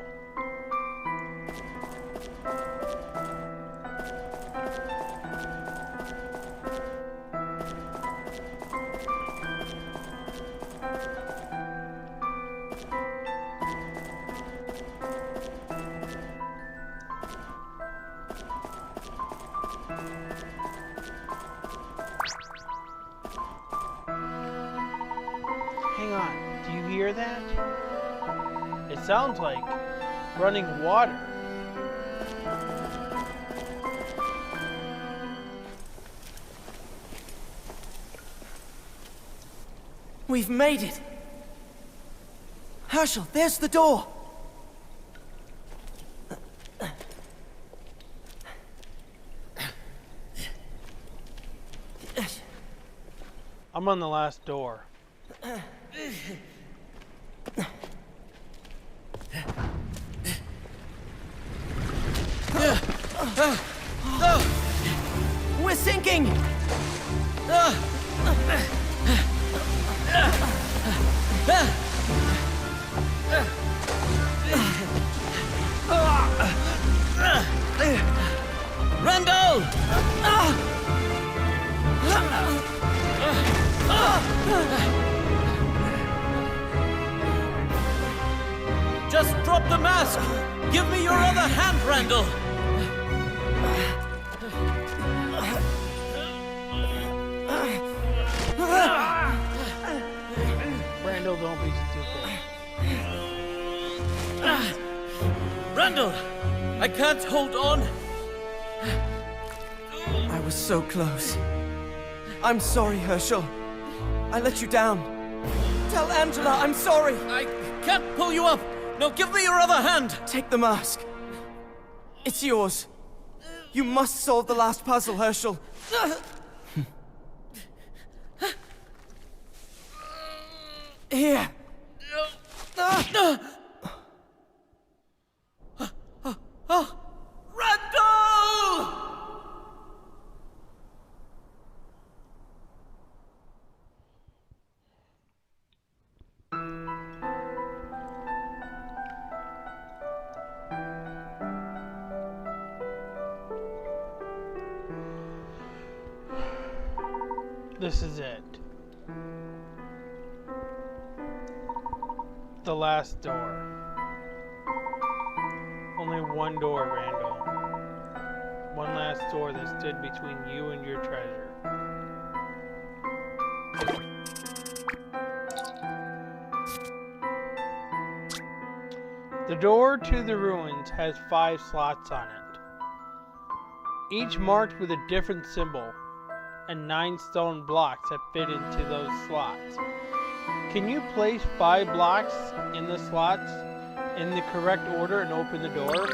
Hang on, do you hear that? It sounds like running water. We've made it! Herschel, there's the door! I'm on the last door. We're sinking! Randall! Just drop the mask! Give me your other hand, Randall! Randall, don't be stupid. Randall! I can't hold on! I was so close. I'm sorry, Herschel. I let you down. Tell Angela I'm sorry. I can't pull you up! No, give me your other hand! Take the mask. It's yours. You must solve the last puzzle, Herschel. Here. Randall! This is it. The last door. Only one door, Randall. One last door that stood between you and your treasure. The door to the ruins has 5 slots on it, each marked with a different symbol, and 9 stone blocks that fit into those slots. Can you place 5 blocks in the slots in the correct order and open the door?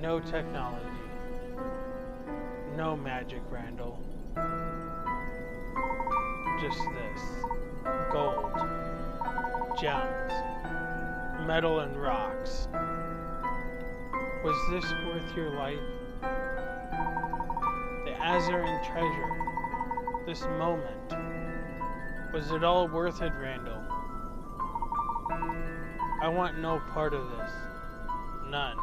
No technology. No magic, Randall. Just this. Gold. Gems. Metal and rocks. Was this worth your life? The Azarin treasure. This moment. Was it all worth it, Randall? I want no part of this. None.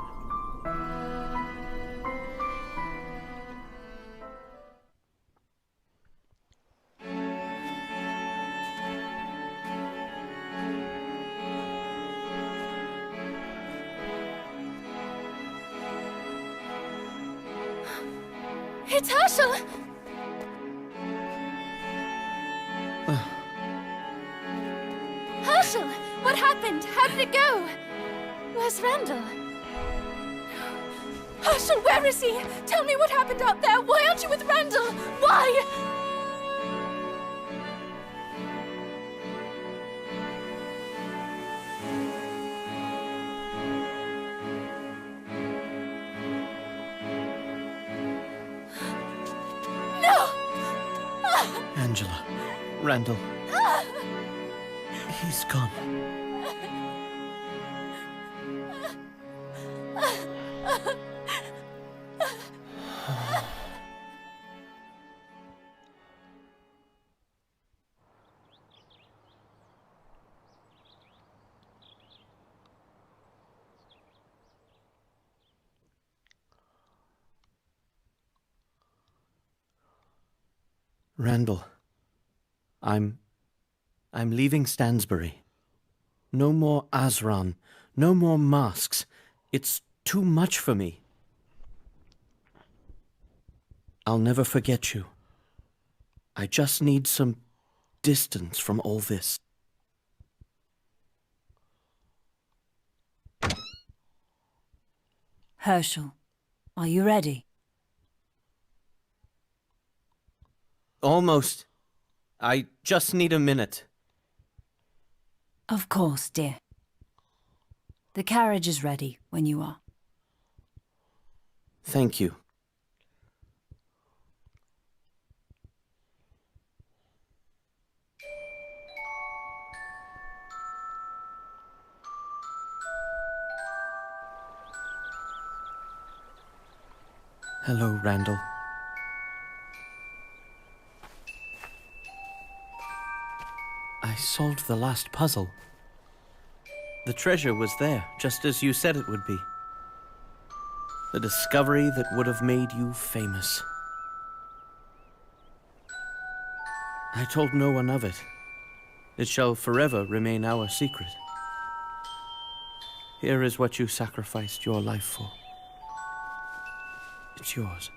It's Herschel! Herschel! What happened? How did it go? Where's Randall? Herschel, where is he? Tell me what happened out there. Why aren't you with Randall? Why? Angela. Randall. He's gone. Randall. I'm leaving Stansbury. No more Azran. No more masks. It's too much for me. I'll never forget you. I just need some distance from all this. Herschel, are you ready? Almost. I just need a minute. Of course, dear. The carriage is ready when you are. Thank you. Hello, Randall. I solved the last puzzle. The treasure was there, just as you said it would be. The discovery that would have made you famous. I told no one of it. It shall forever remain our secret. Here is what you sacrificed your life for. It's yours.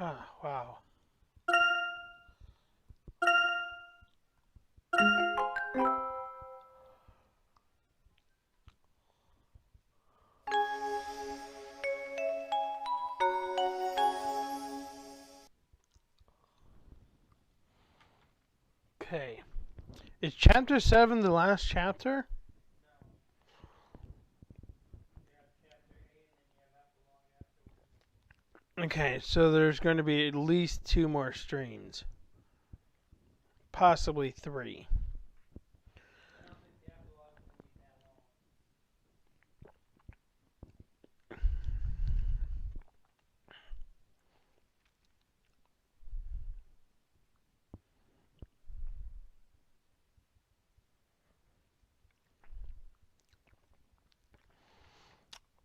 Huh, wow. Okay. Is chapter 7 the last chapter? Okay, so there's going to be at least 2 more streams. Possibly 3.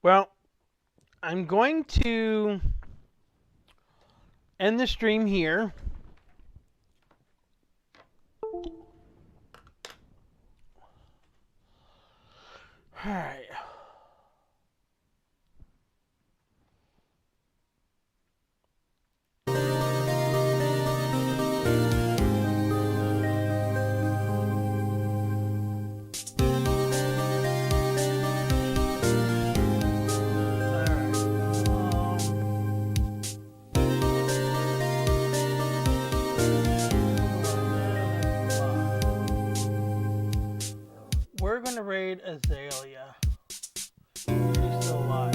Well, I'm going to end the stream here. Alright. upgrade Azalea. She's still alive.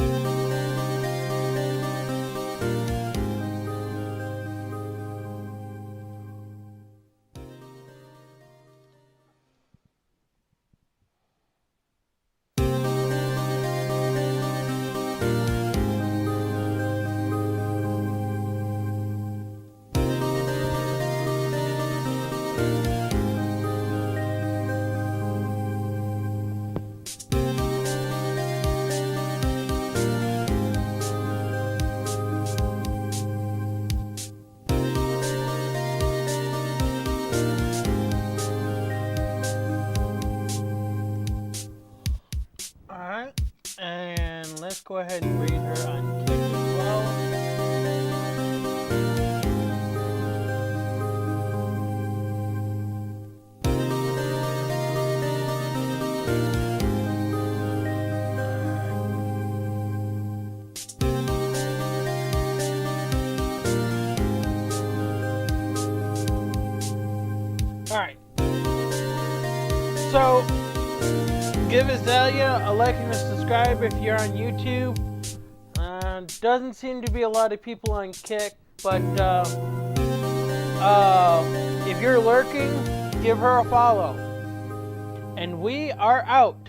Alright, and let's go ahead and read her on tick as well. Alright. So, give Azalea a like and a subscribe if you're on YouTube. Doesn't seem to be a lot of people on Kick, but if you're lurking, give her a follow. And we are out.